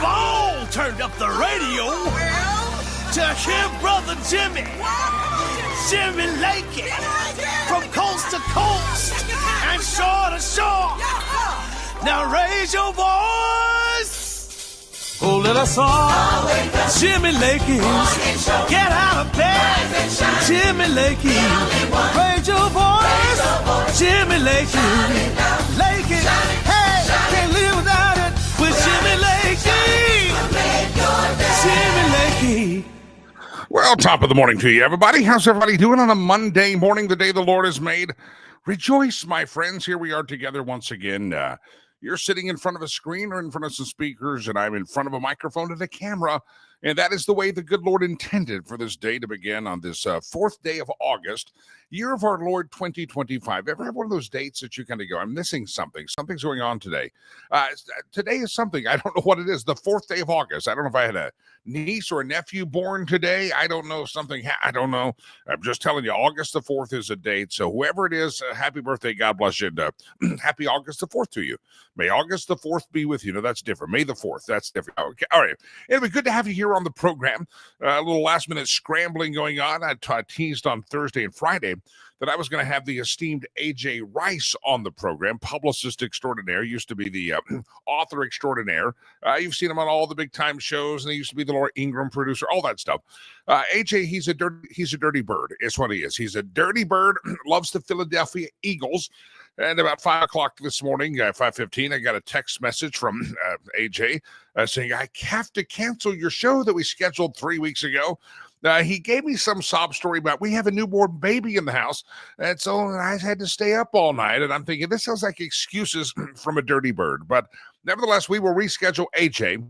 all turned up the radio to hear Brother Jimmy Lakey, from coast to coast and shore to shore. Now raise your voice. Oh, let us all Jimmy Lakey, get out of bed. Jimmy Lakey, raise your voice. Jimmy Lakey, hey, can't live without it with Jimmy Lakey. Jimmy Lakey. Well, top of the morning to you, everybody. How's everybody doing on a Monday morning, the day the Lord has made? Rejoice, my friends. Here we are together once again. You're sitting in front of a screen or in front of some speakers, and I'm in front of a microphone and a camera. And that is the way the good Lord intended for this day to begin on this fourth day of August, year of our Lord 2025. Ever have one of those dates that you kind of go, I'm missing something. Something's going on today. Today is something. I don't know what it is. The fourth day of August. I don't know if I had a niece or a nephew born today. I don't know. I don't know. I'm just telling you, August the 4th is a date. So whoever it is, happy birthday. God bless you. And happy August the 4th to you. May August the 4th be with you. No, that's different. May the 4th. That's different. Okay. All right. Anyway, good to have you here on the program. A little last minute scrambling going on. I teased on Thursday and Friday that I was going to have the esteemed A.J. Rice on the program, publicist extraordinaire, used to be the author extraordinaire. You've seen him on all the big time shows, and he used to be the Laura Ingraham producer, all that stuff. A.J., he's a dirty bird, is what he is. He's a dirty bird, loves the Philadelphia Eagles. And about 5 o'clock this morning, 5:15, I got a text message from AJ saying, I have to cancel your show that we scheduled 3 weeks ago. He gave me some sob story about we have a newborn baby in the house, and so I had to stay up all night. And I'm thinking, this sounds like excuses from a dirty bird. But nevertheless, we will reschedule AJ.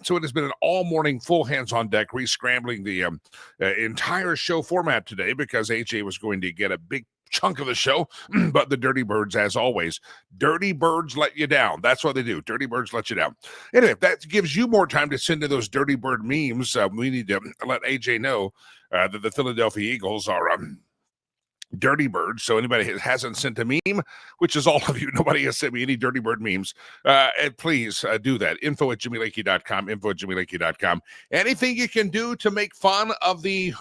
So it has been an all-morning, full hands-on deck, re-scrambling the entire show format today because AJ was going to get a big chunk of the show, but the dirty birds, as always, dirty birds let you down. That's what they do. Dirty birds let you down. Anyway, if that gives you more time to send in those dirty bird memes, we need to let AJ know that the Philadelphia Eagles are dirty birds. So anybody who hasn't sent a meme, which is all of you, nobody has sent me any dirty bird memes, and please do that. info@jimmylakey.com. Anything you can do to make fun of the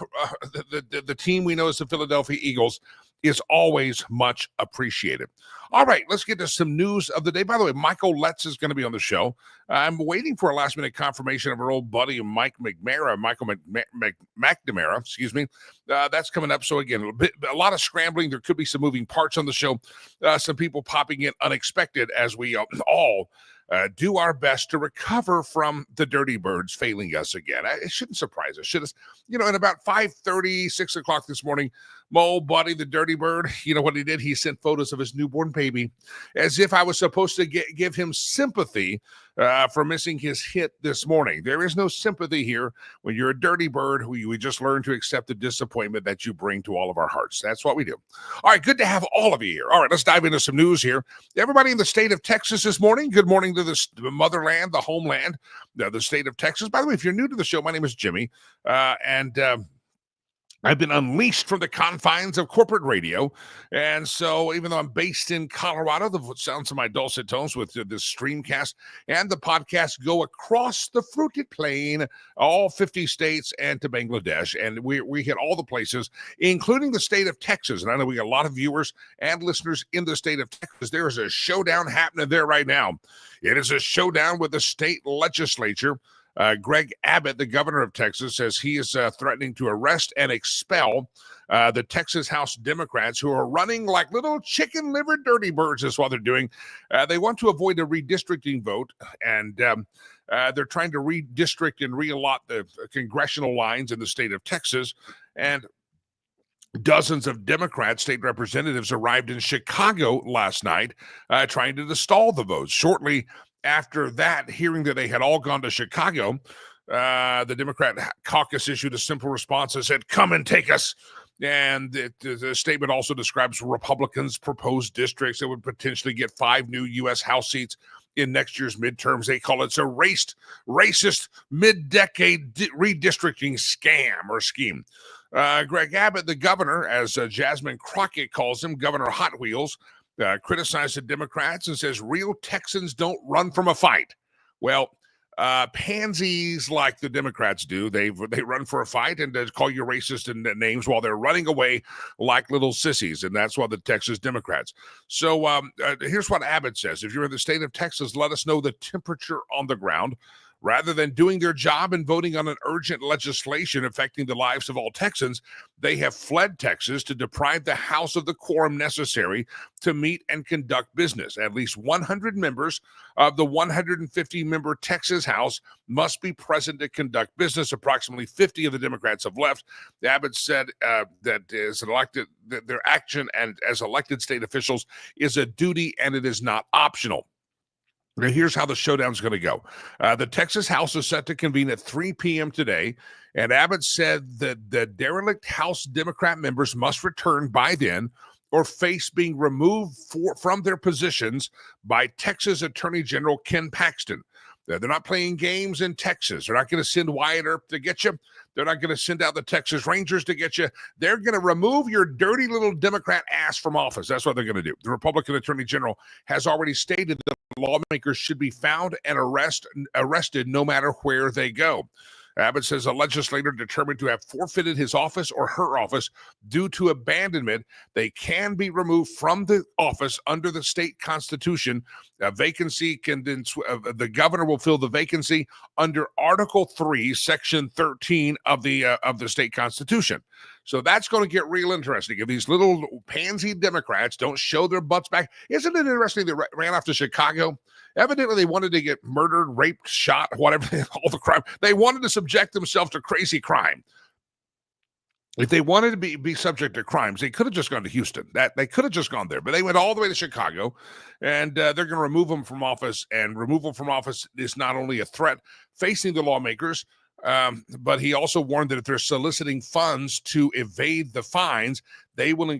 team we know as the Philadelphia Eagles is always much appreciated. All right, let's get to some news of the day. By the way, Michael Letts is going to be on the show. I'm waiting for a last-minute confirmation of our old buddy Michael McNamara, excuse me. That's coming up. So again, a lot of scrambling. There could be some moving parts on the show. Some people popping in unexpected as we all do our best to recover from the dirty birds failing us again. It shouldn't surprise us. Should us, at about 5:30, 6 o'clock this morning, my old buddy, the dirty bird, you know what he did? He sent photos of his newborn baby as if I was supposed to give him sympathy for missing his hit this morning. There is no sympathy here when you're a dirty bird. We just learn to accept the disappointment that you bring to all of our hearts. That's what we do. All right, good to have all of you here. All right, let's dive into some news here. Everybody in the state of Texas this morning, good morning to the motherland, the homeland, the state of Texas. By the way, if you're new to the show, my name is Jimmy, and I've been unleashed from the confines of corporate radio. And so even though I'm based in Colorado, the sounds of my dulcet tones with this streamcast and the podcast go across the fruited plain, all 50 states and to Bangladesh. And we hit all the places, including the state of Texas. And I know we got a lot of viewers and listeners in the state of Texas. There is a showdown happening there right now. It is a showdown with the state legislature. Greg Abbott, the governor of Texas, says he is threatening to arrest and expel the Texas House Democrats who are running like little chicken liver dirty birds is what they're doing. They want to avoid a redistricting vote, and they're trying to redistrict and reallot the congressional lines in the state of Texas. And dozens of Democrat state representatives arrived in Chicago last night trying to stall the votes. Shortly after that, hearing that they had all gone to Chicago, the Democrat caucus issued a simple response that said, "Come and take us." And the statement also describes Republicans' proposed districts that would potentially get 5 new U.S. House seats in next year's midterms. They call it a racist mid-decade redistricting scam or scheme. Greg Abbott, the governor, as Jasmine Crockett calls him, Governor Hot Wheels, criticized the Democrats and says real Texans don't run from a fight. Well, pansies like the Democrats do. They run for a fight and call you racist and names while they're running away like little sissies, and that's why the Texas Democrats. So here's what Abbott says: if you're in the state of Texas, let us know the temperature on the ground. Rather than doing their job and voting on an urgent legislation affecting the lives of all Texans, they have fled Texas to deprive the House of the quorum necessary to meet and conduct business. At least 100 members of the 150-member Texas House must be present to conduct business. Approximately 50 of the Democrats have left. Abbott said that their action and as elected state officials is a duty and it is not optional. Now, here's how the showdown's going to go. The Texas House is set to convene at 3 p.m. today, and Abbott said that the derelict House Democrat members must return by then or face being removed from their positions by Texas Attorney General Ken Paxton. They're not playing games in Texas. They're not going to send Wyatt Earp to get you. They're not going to send out the Texas Rangers to get you. They're going to remove your dirty little Democrat ass from office. That's what they're going to do. The Republican Attorney General has already stated that lawmakers should be found and arrested no matter where they go. Abbott says a legislator determined to have forfeited his office or her office due to abandonment, they can be removed from the office under the state constitution. A vacancy can then the governor will fill the vacancy under Article 3, Section 13 of the state constitution. So that's going to get real interesting. If these little pansy Democrats don't show their butts back, isn't it interesting they ran off to Chicago? Evidently, they wanted to get murdered, raped, shot, whatever, all the crime. They wanted to subject themselves to crazy crime. If they wanted to be subject to crimes, they could have just gone to Houston. They could have just gone there, but they went all the way to Chicago, and they're going to remove them from office. And removal from office is not only a threat facing the lawmakers, but he also warned that if they're soliciting funds to evade the fines, they will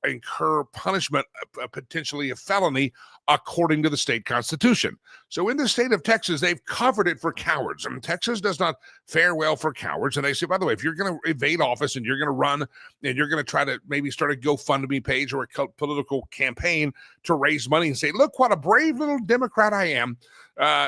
incur punishment, potentially a felony, according to the state constitution. So in the state of Texas, they've covered it for cowards. I mean, Texas does not fare well for cowards. And they say, by the way, if you're going to evade office and you're going to run and you're going to try to maybe start a GoFundMe page or a political campaign to raise money and say, look what a brave little Democrat I am,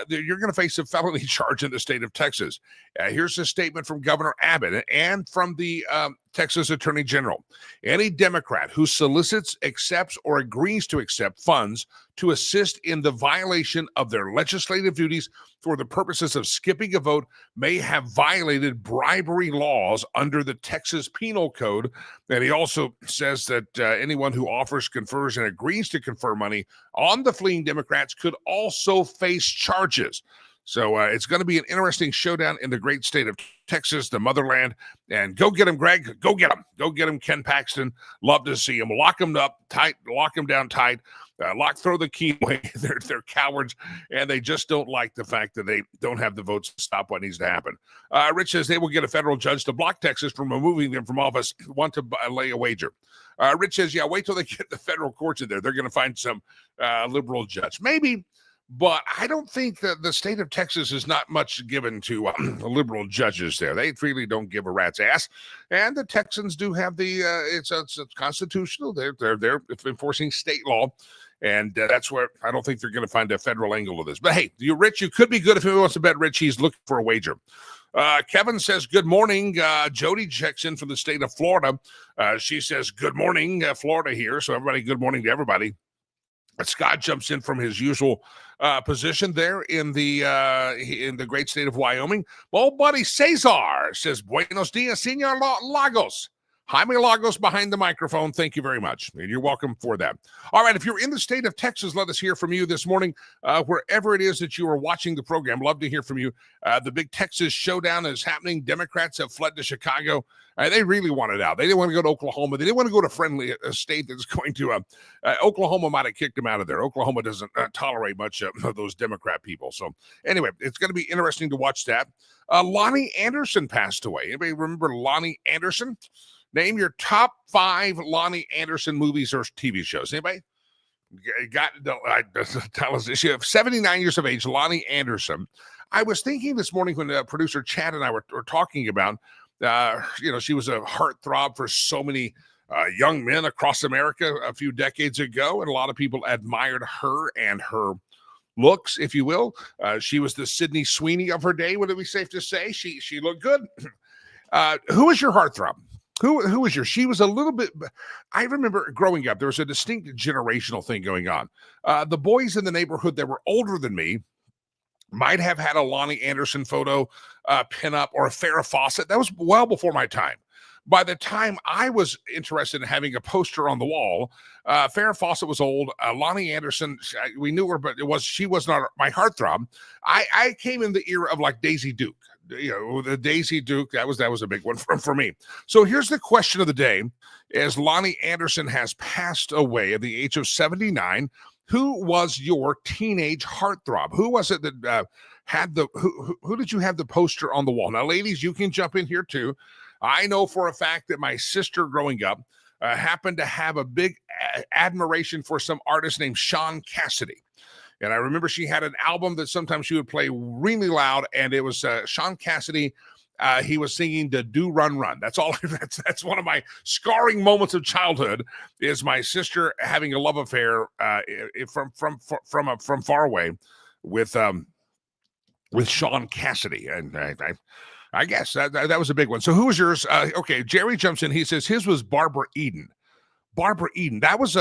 you're going to face a felony charge in the state of Texas. Here's a statement from Governor Abbott and from the Texas Attorney General. Any Democrat who solicits, accepts, or agrees to accept funds to assist in the violation of their legislative duties for the purposes of skipping a vote may have violated bribery laws under the Texas Penal Code. And he also says that anyone who offers, confers, and agrees to confer money on the fleeing Democrats could also face charges. So it's going to be an interesting showdown in the great state of Texas, the motherland. And go get him, Greg. Go get him. Go get him, Ken Paxton. Love to see him. Lock him up tight. Lock him down tight. Throw the key away. They're cowards, and they just don't like the fact that they don't have the votes to stop what needs to happen. Rich says they will get a federal judge to block Texas from removing them from office. Want to lay a wager. Rich says, yeah, wait till they get the federal courts in there. They're going to find some liberal judge. Maybe. But I don't think that the state of Texas is not much given to liberal judges there. They really don't give a rat's ass. And the Texans do have it's constitutional. They're enforcing state law. And that's where I don't think they're going to find a federal angle of this. But hey, you Rich, you could be good if anyone wants to bet Rich. He's looking for a wager. Kevin says, good morning. Jody checks in from the state of Florida. She says, good morning, Florida here. So everybody, good morning to everybody. Scott jumps in from his usual position there in the great state of Wyoming. Well, buddy Cesar says, buenos dias, Senor Lagos. Jaime Lagos behind the microphone. Thank you very much. And you're welcome for that. All right. If you're in the state of Texas, let us hear from you this morning. Wherever it is that you are watching the program, love to hear from you. The big Texas showdown is happening. Democrats have fled to Chicago. They really wanted out. They didn't want to go to Oklahoma. They didn't want to go to friendly state that's going to Oklahoma might have kicked them out of there. Oklahoma doesn't tolerate much of those Democrat people. So anyway, it's going to be interesting to watch that. Lonnie Anderson passed away. Anybody remember Lonnie Anderson? Name your top 5 Lonnie Anderson movies or TV shows. Anybody? Tell us this. 79 years of age, Lonnie Anderson. I was thinking this morning when producer Chad and I were talking about, she was a heartthrob for so many young men across America a few decades ago, and a lot of people admired her and her looks, if you will. She was the Sydney Sweeney of her day. Would it be safe to say she looked good? Who was your heartthrob? Who was your? She was a little bit. I remember growing up, there was a distinct generational thing going on. The boys in the neighborhood that were older than me might have had a Lonnie Anderson photo, pinup, or a Farrah Fawcett. That was well before my time. By the time I was interested in having a poster on the wall, Farrah Fawcett was old. Lonnie Anderson, we knew her, but she was not my heartthrob. I came in the era of like Daisy Duke. The Daisy Duke, that was a big one for me. So here's the question of the day: as Lonnie Anderson has passed away at the age of 79, who was your teenage heartthrob? Who was it that had the who did you have the poster on the wall? Now, ladies, you can jump in here too. I know for a fact that my sister growing up happened to have a big admiration for some artist named Sean Cassidy. And I remember she had an album that sometimes she would play really loud, and it was Sean Cassidy. He was singing the "Do Run Run." That's all. That's one of my scarring moments of childhood. Is my sister having a love affair from far away with Sean Cassidy, and I guess that was a big one. So who was yours? Okay, Jerry jumps in. He says his was Barbara Eden. Barbara Eden. That was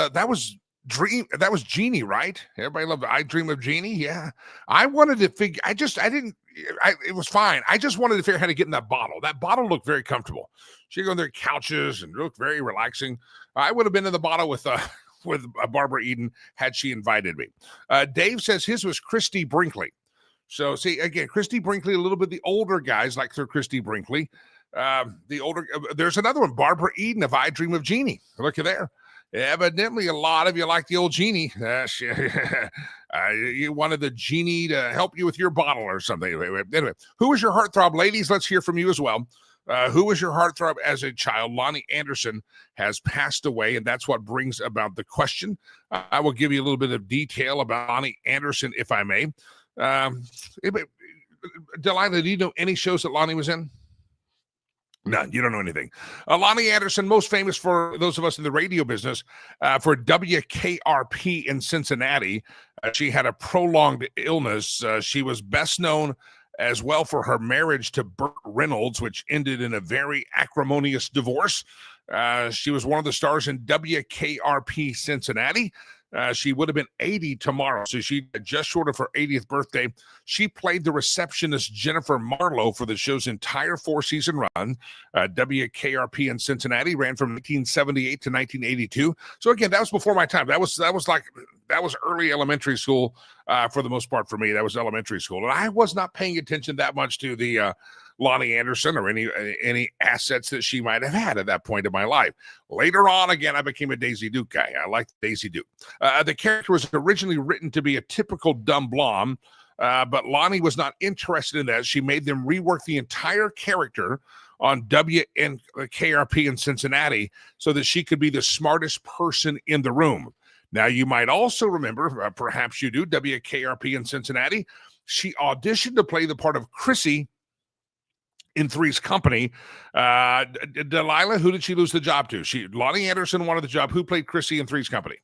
Jeannie, right? Everybody loved I Dream of Jeannie. Yeah. I wanted to figure, it was fine. I just wanted to figure out how to get in that bottle. That bottle looked very comfortable. She'd go on their couches and looked very relaxing. I would have been in the bottle with Barbara Eden had she invited me. Dave says his was Christy Brinkley. So see, again, Christy Brinkley, a little bit the older guys like Sir Christy Brinkley. There's another one, Barbara Eden of I Dream of Jeannie. Look at there. Evidently, a lot of you like the old Jeannie. You wanted the Jeannie to help you with your bottle or something. Anyway, who was your heartthrob? Ladies, let's hear from you as well. Who was your heartthrob as a child? Lonnie Anderson has passed away, and that's what brings about the question. I will give you a little bit of detail about Lonnie Anderson, if I may. Delilah, do you know any shows that Lonnie was in? None. You don't know anything. Lonnie Anderson, most famous for those of us in the radio business, for WKRP in Cincinnati. She had a prolonged illness. She was best known as well for her marriage to Burt Reynolds, which ended in a very acrimonious divorce. She was one of the stars in WKRP Cincinnati. She would have been 80 tomorrow, so she just short of her 80th birthday. She played the receptionist Jennifer Marlowe for the show's entire 4-season run. WKRP in Cincinnati ran from 1978 to 1982. So again, that was before my time. That was early elementary school for the most part for me. That was elementary school, and I was not paying attention that much to the Lonnie Anderson or any assets that she might have had at that point in my life. Later on, again, I became a Daisy Duke guy. I liked Daisy Duke. The character was originally written to be a typical dumb blonde, but Lonnie was not interested in that. She made them rework the entire character on WKRP in Cincinnati so that she could be the smartest person in the room. Now, you might also remember, perhaps you do, WKRP in Cincinnati. She auditioned to play the part of Chrissy in Three's Company. Delilah, who did she lose the job to? Lonnie Anderson wanted the job. Who played Chrissy in Three's Company?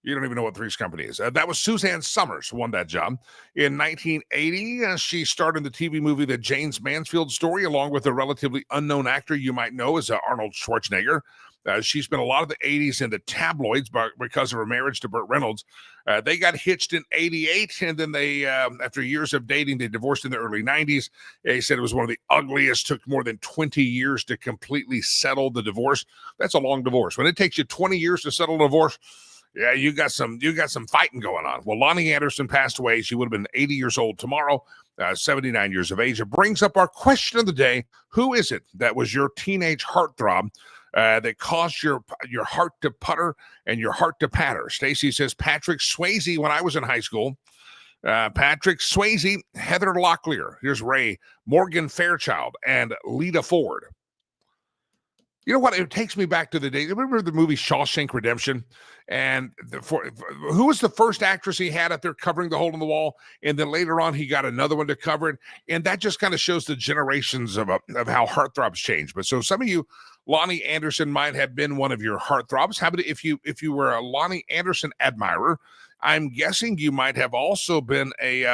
You don't even know what Three's Company is. That was Suzanne Summers won that job. In 1980, she starred in the TV movie The James Mansfield Story, along with a relatively unknown actor you might know as Arnold Schwarzenegger. She spent a lot of the 80s in the tabloids because of her marriage to Burt Reynolds. They got hitched in 88, and then they, after years of dating, they divorced in the early 90s. They said it was one of the ugliest, took more than 20 years to completely settle the divorce. That's a long divorce. When it takes you 20 years to settle a divorce, yeah, you got some fighting going on. Well, Lonnie Anderson passed away. She would have been 80 years old tomorrow, 79 years of age. It brings up our question of the day. Who is it that was your teenage heartthrob that caused your heart to putter and your heart to patter? Stacy says Patrick Swayze when I was in high school. Patrick Swayze, Heather Locklear. Here's Ray, Morgan Fairchild, and Lita Ford. You know what? It takes me back to the day. Remember the movie Shawshank Redemption? And who was the first actress he had up there covering the hole in the wall? And then later on, he got another one to cover it. And that just kind of shows the generations of how heartthrobs change. But so some of you, Lonnie Anderson might have been one of your heartthrobs. How about if you were a Lonnie Anderson admirer? I'm guessing you might have also been a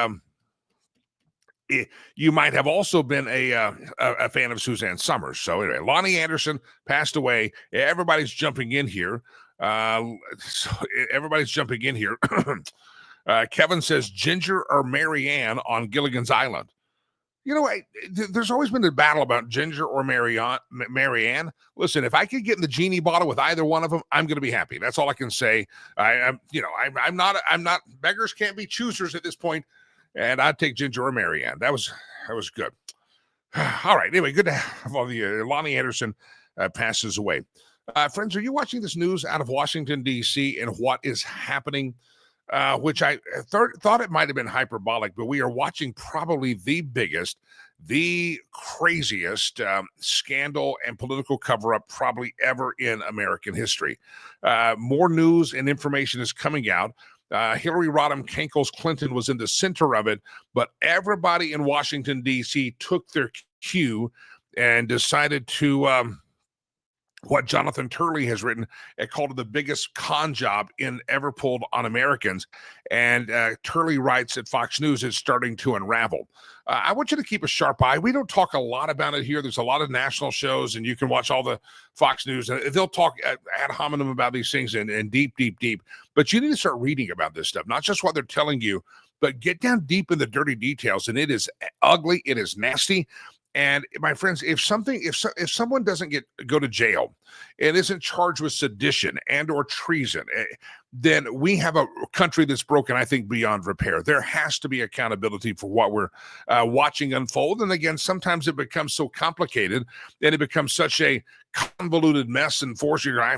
fan of Suzanne Summers. So anyway, Lonnie Anderson passed away. Everybody's jumping in here. Kevin says Ginger or Marianne on Gilligan's Island. You know, there's always been a battle about Ginger or Marianne. Listen, if I could get in the genie bottle with either one of them, I'm going to be happy. That's all I can say. I'm not. Beggars can't be choosers at this point. And I'd take Ginger or Marianne. That was good. All right. Anyway, good to have all the Lonnie Anderson passes away. Friends, are you watching this news out of Washington, D.C. and what is happening? Which I thought it might have been hyperbolic, but we are watching probably the biggest, the craziest scandal and political cover-up probably ever in American history. More news and information is coming out. Hillary Rodham Kankles Clinton was in the center of it, but everybody in Washington, D.C. took their cue and decided to what Jonathan Turley has written, called it the biggest con job ever pulled on Americans. And Turley writes at Fox News, it's starting to unravel. I want you to keep a sharp eye. We don't talk a lot about it here. There's a lot of national shows, and you can watch all the Fox News, and they'll talk ad hominem about these things and deep. But you need to start reading about this stuff, not just what they're telling you, but get down deep in the dirty details. And it is ugly. It is nasty. And my friends, if someone doesn't go to jail and isn't charged with sedition and or treason, then we have a country that's broken, I think, beyond repair. There has to be accountability for what we're watching unfold. And again, sometimes it becomes so complicated and it becomes such a convoluted mess and force you, I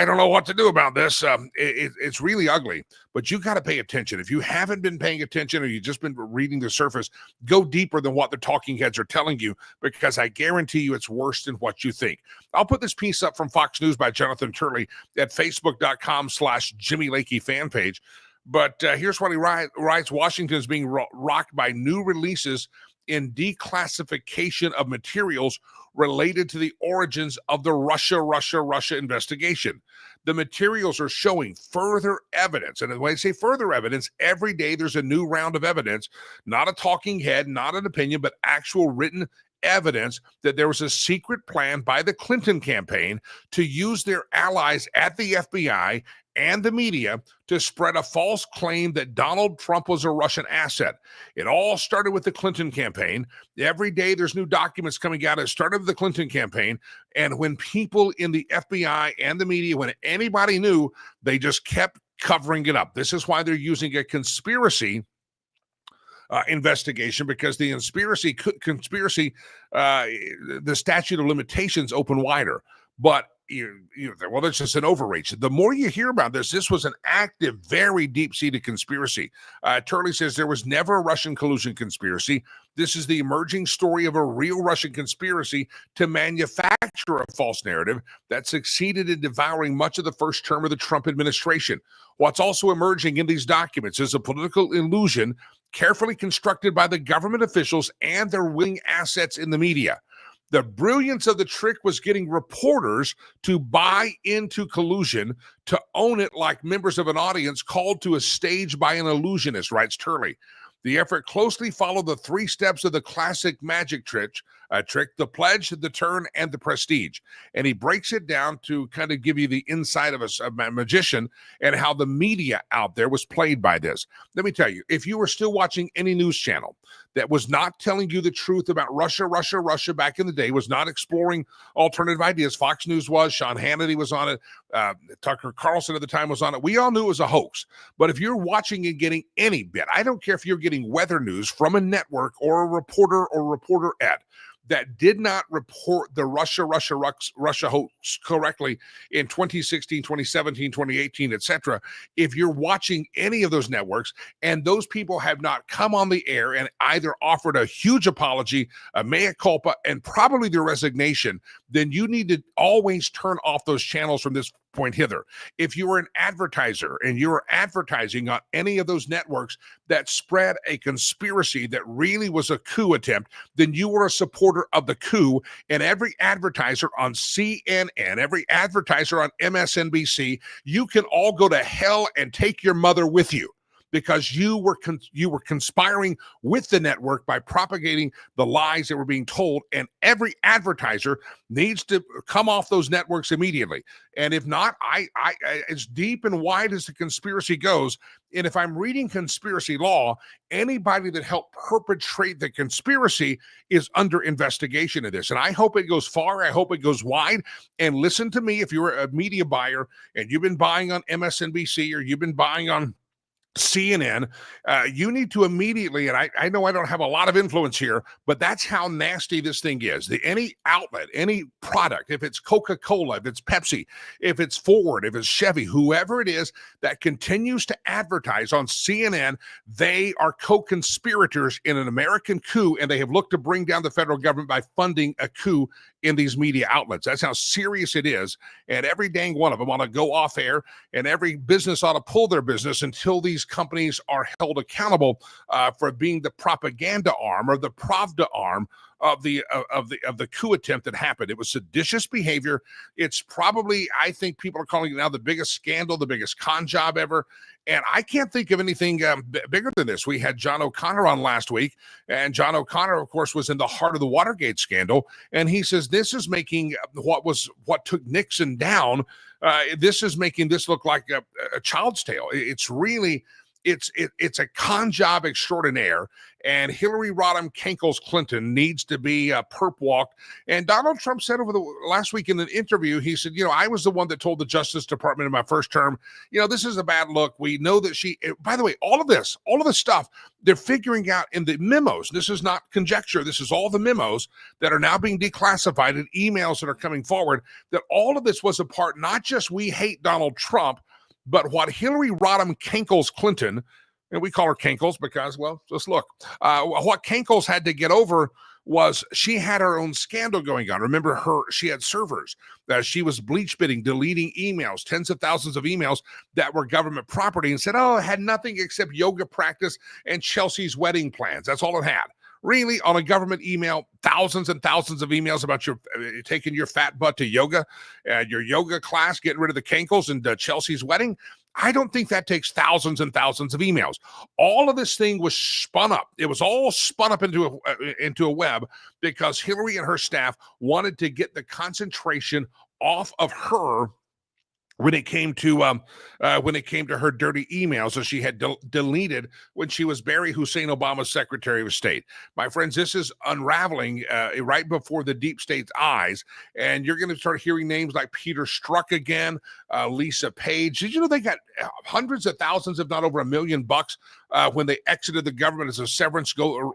don't know what to do about this. It's really ugly, but you got to pay attention. If you haven't been paying attention or you've just been reading the surface, go deeper than what the talking heads are telling you, because I guarantee you it's worse than what you think. I'll put this piece up from Fox News by Jonathan Turley at facebook.com/Jimmy Lakey fan page. But here's what he writes. Washington is being rocked by new releases in declassification of materials related to the origins of the Russia investigation. The materials are showing further evidence. And when I say further evidence, every day there's a new round of evidence, not a talking head, not an opinion, but actual written evidence that there was a secret plan by the Clinton campaign to use their allies at the FBI and the media to spread a false claim that Donald Trump was a Russian asset. It all started with the Clinton campaign. Every day there's new documents coming out. It started with the Clinton campaign. And when people in the FBI and the media, when anybody knew, they just kept covering it up. This is why they're using a conspiracy investigation, because the conspiracy, the statute of limitations open wider. But well, that's just an overreach. The more you hear about this was an active, very deep-seated conspiracy. Turley says there was never a Russian collusion conspiracy. This is the emerging story of a real Russian conspiracy to manufacture a false narrative that succeeded in devouring much of the first term of the Trump administration. What's also emerging in these documents is a political illusion carefully constructed by the government officials and their willing assets in the media. The brilliance of the trick was getting reporters to buy into collusion, to own it like members of an audience called to a stage by an illusionist, writes Turley. The effort closely followed the 3 steps of the classic magic trick, the pledge, the turn, and the prestige. And he breaks it down to kind of give you the insight of a magician and how the media out there was played by this. Let me tell you, if you were still watching any news channel that was not telling you the truth about Russia back in the day, was not exploring alternative ideas, Fox News was, Sean Hannity was on it, Tucker Carlson at the time was on it. We all knew it was a hoax. But if you're watching and getting any bit, I don't care if you're getting weather news from a network or a reporter or reporterette, that did not report the Russia hoax correctly in 2016, 2017, 2018, etc. If you're watching any of those networks and those people have not come on the air and either offered a huge apology, a mea culpa, and probably their resignation, then you need to always turn off those channels from this point hither. If you are an advertiser and you're advertising on any of those networks that spread a conspiracy that really was a coup attempt, then you were a supporter of the coup. And every advertiser on CNN, every advertiser on MSNBC, you can all go to hell and take your mother with you, because you were conspiring with the network by propagating the lies that were being told. And every advertiser needs to come off those networks immediately. And if not, I as deep and wide as the conspiracy goes, and if I'm reading conspiracy law, anybody that helped perpetrate the conspiracy is under investigation in this. And I hope it goes far. I hope it goes wide. And listen to me, if you're a media buyer and you've been buying on MSNBC or you've been buying on CNN, you need to immediately, and I know I don't have a lot of influence here, but that's how nasty this thing is. Any outlet, any product, if it's Coca-Cola, if it's Pepsi, if it's Ford, if it's Chevy, whoever it is that continues to advertise on CNN, they are co-conspirators in an American coup, and they have looked to bring down the federal government by funding a coup in these media outlets. That's how serious it is. And every dang one of them ought to go off air, and every business ought to pull their business until these companies are held accountable for being the propaganda arm or the Pravda arm of the coup attempt that happened. It was seditious behavior. It's probably, I think people are calling it now the biggest scandal, the biggest con job ever. And I can't think of anything bigger than this. We had John O'Connor on last week, and John O'Connor, of course, was in the heart of the Watergate scandal. And he says this is making what took Nixon down. This is making this look like a child's tale. It's really, it's a con job extraordinaire. And Hillary Rodham Kankles Clinton needs to be perp walked. And Donald Trump said over the last week in an interview, he said, I was the one that told the Justice Department in my first term, this is a bad look. We know that by the way, all of this stuff, they're figuring out in the memos. This is not conjecture. This is all the memos that are now being declassified and emails that are coming forward, that all of this was a part, not just we hate Donald Trump, but what Hillary Rodham Kankles Clinton, and we call her Kankles because, well, just look, what Kankles had to get over was she had her own scandal going on. Remember she had servers. She was bleach bidding, deleting emails, tens of thousands of emails that were government property, and said, it had nothing except yoga practice and Chelsea's wedding plans. That's all it had. Really, on a government email, thousands and thousands of emails about your taking your fat butt to yoga, your yoga class, getting rid of the Kankles and Chelsea's wedding. I don't think that takes thousands and thousands of emails. All of this thing was spun up. It was all spun up into a web because Hillary and her staff wanted to get the concentration off of her when it came to her dirty emails that she had deleted when she was Barry Hussein Obama's Secretary of State. My friends, this is unraveling right before the deep state's eyes, and you're going to start hearing names like Peter Strzok again, Lisa Page. Did you know they got hundreds of thousands, if not over $1 million, when they exited the government as a severance, go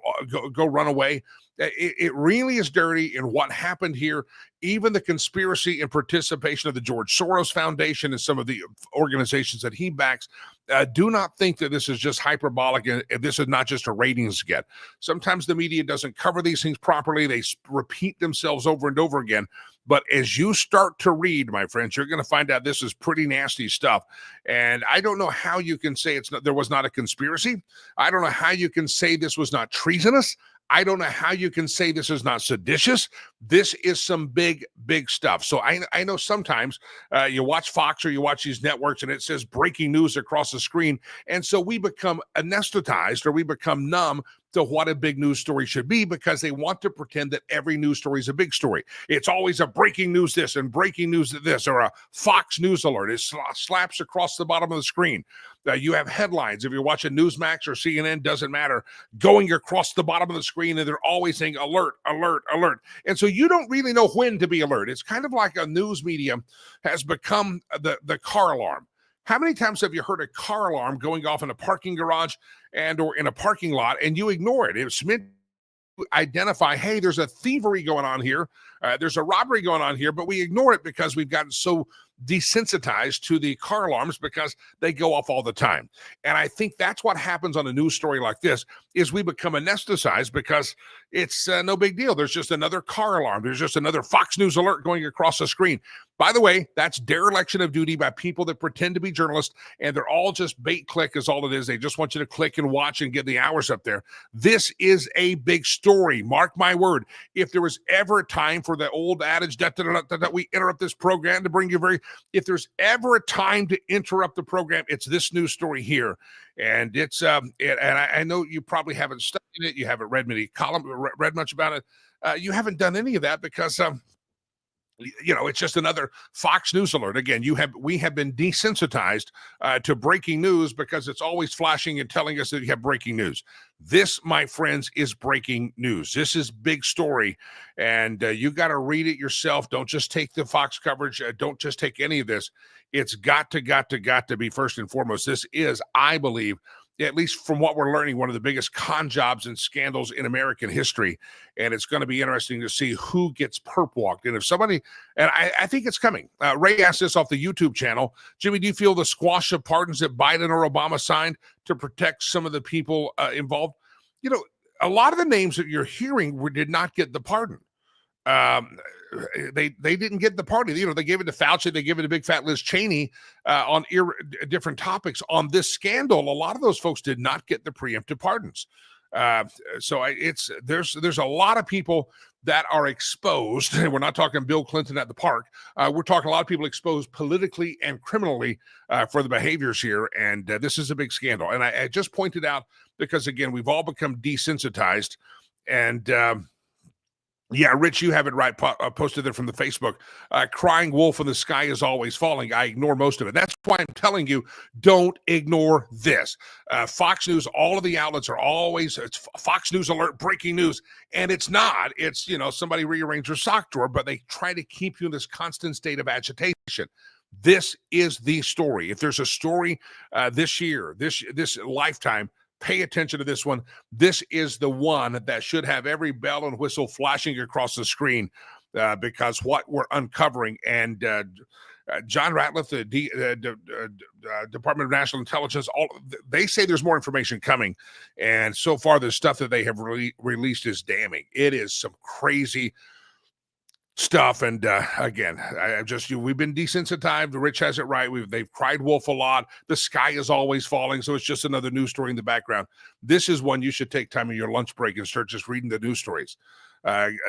run away? It really is dirty. And what happened here, even the conspiracy and participation of the George Soros Foundation and some of the organizations that he backs, do not think that this is just hyperbolic and this is not just a ratings get. Sometimes the media doesn't cover these things properly. They repeat themselves over and over again. But as you start to read, my friends, you're going to find out this is pretty nasty stuff. And I don't know how you can say there was not a conspiracy. I don't know how you can say this was not treasonous. I don't know how you can say this is not seditious. This is some big, big stuff. So I know sometimes you watch Fox or you watch these networks and it says breaking news across the screen. And so we become anesthetized or we become numb to what a big news story should be because they want to pretend that every news story is a big story. It's always a breaking news this and breaking news this or a Fox News alert. It slaps across the bottom of the screen. You have headlines. If you're watching Newsmax or CNN, doesn't matter, going across the bottom of the screen, and they're always saying alert, alert, alert. And so you don't really know when to be alert. It's kind of like a news media has become the car alarm. How many times have you heard a car alarm going off in a parking garage or in a parking lot and you ignore it? It's meant identify, hey, there's a thievery going on here, there's a robbery going on here, but we ignore it because we've gotten so desensitized to the car alarms because they go off all the time. And I think that's what happens on a news story like this, is we become anesthetized because it's no big deal. There's just another car alarm. There's just another Fox News alert going across the screen. By the way, that's dereliction of duty by people that pretend to be journalists, and they're all just bait click is all it is. They just want you to click and watch and get the hours up there. This is a big story. Mark my word. If there was ever a time for the old adage that we interrupt this program to bring you if there's ever a time to interrupt the program, it's this news story here. And it's and I know you probably haven't studied it. You haven't read read much about it. You haven't done any of that because it's just another Fox News alert. Again, we have been desensitized to breaking news because it's always flashing and telling us that you have breaking news. This, my friends, is breaking news. This is big story, and you got to read it yourself. Don't just take the Fox coverage. Don't just take any of this. It's got to be first and foremost. This is, I believe, at least from what we're learning, one of the biggest con jobs and scandals in American history. And it's going to be interesting to see who gets perp walked. And if somebody, and I think it's coming. Ray asked this off the YouTube channel. Jimmy, do you feel the squash of pardons that Biden or Obama signed to protect some of the people involved? A lot of the names that you're hearing did not get the pardon. They didn't get the pardon. They gave it to Fauci. They gave it to big fat Liz Cheney on different topics. On this scandal, a lot of those folks did not get the preemptive pardons. There's a lot of people that are exposed. We're not talking Bill Clinton at the park. We're talking a lot of people exposed politically and criminally for the behaviors here. And this is a big scandal. And I just pointed out because, again, we've all become desensitized. And yeah, Rich, you have it right. Posted there from the Facebook. Crying wolf in the sky is always falling. I ignore most of it. That's why I'm telling you, don't ignore this. Fox News, all of the outlets are always, it's Fox News alert, breaking news. And it's not. It's, somebody rearranged their sock drawer, but they try to keep you in this constant state of agitation. This is the story. If there's a story this year, this lifetime, pay attention to this one. This is the one that should have every bell and whistle flashing across the screen because what we're uncovering. And John Ratliff, the Department of National Intelligence, they say there's more information coming. And so far, the stuff that they have released is damning. It is some crazy stuff. And again, we've been desensitized. Rich has it right. They've cried wolf a lot. The sky is always falling. So it's just another news story in the background. This is one you should take time in your lunch break and start just reading the news stories.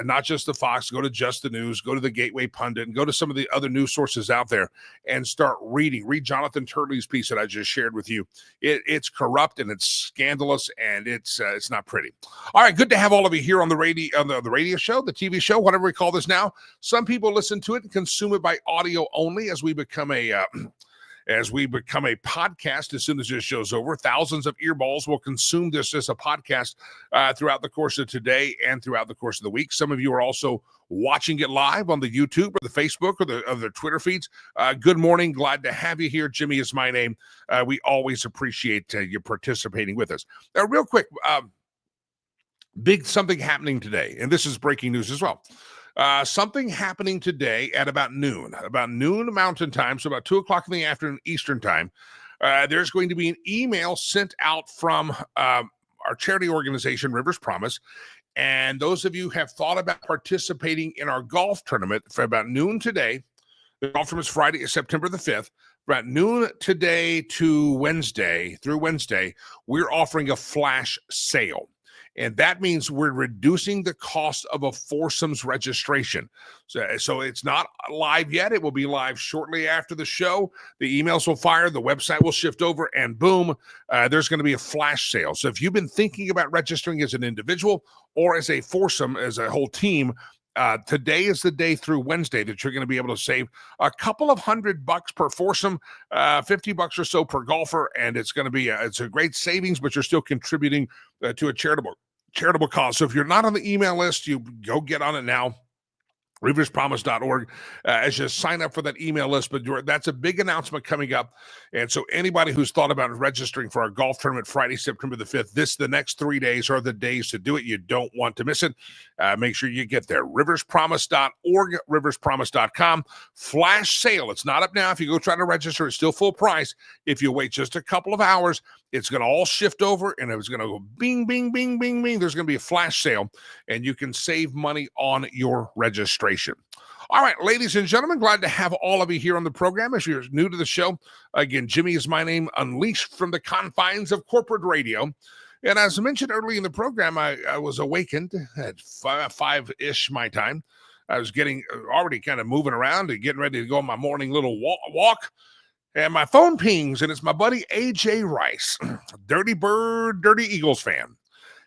Not just the Fox, go to Just the News, go to the Gateway Pundit, and go to some of the other news sources out there and start reading. Read Jonathan Turley's piece that I just shared with you. It's corrupt and it's scandalous and it's not pretty. All right, good to have all of you here on the radio show, the TV show, whatever we call this now. Some people listen to it and consume it by audio only as we become a podcast. As soon as this show's over, thousands of earballs will consume this as a podcast throughout the course of today and throughout the course of the week. Some of you are also watching it live on the YouTube or the Facebook or the Twitter feeds. Good morning. Glad to have you here. Jimmy is my name. We always appreciate you participating with us. Now, real quick, big something happening today, and this is breaking news as well. Something happening today at about noon Mountain Time, so about 2 o'clock in the afternoon Eastern Time. There's going to be an email sent out from our charity organization, Rivers Promise. And those of you who have thought about participating in our golf tournament for about noon today, the golf tournament is Friday, September the 5th. About noon today to Wednesday, we're offering a flash sale. And that means we're reducing the cost of a foursomes registration. So it's not live yet. It will be live shortly after the show. The emails will fire, the website will shift over, and boom, there's going to be a flash sale. So if you've been thinking about registering as an individual or as a foursome, as a whole team, today is the day through Wednesday that you're going to be able to save a couple of $100 per foursome, $50 or so per golfer, and it's going to be it's a great savings, but you're still contributing to a charitable cause. So if you're not on the email list, you go get on it now. riverspromise.org as you sign up for that email list. But that's a big announcement coming up. And so anybody who's thought about registering for our golf tournament Friday, September the 5th, the next 3 days are the days to do it. You don't want to miss it. Make sure you get there. Riverspromise.org, riverspromise.com. Flash sale. It's not up now. If you go try to register, it's still full price. If you wait just a couple of hours, it's going to all shift over, and it's going to go bing, bing, bing, bing, bing. There's going to be a flash sale, and you can save money on your registration. All right, ladies and gentlemen, glad to have all of you here on the program. If you're new to the show, again, Jimmy is my name, unleashed from the confines of corporate radio. And as I mentioned early in the program, I was awakened at 5-ish my time. I was getting already kind of moving around and getting ready to go on my morning little walk. And my phone pings, and it's my buddy A.J. Rice, Dirty Bird, Dirty Eagles fan.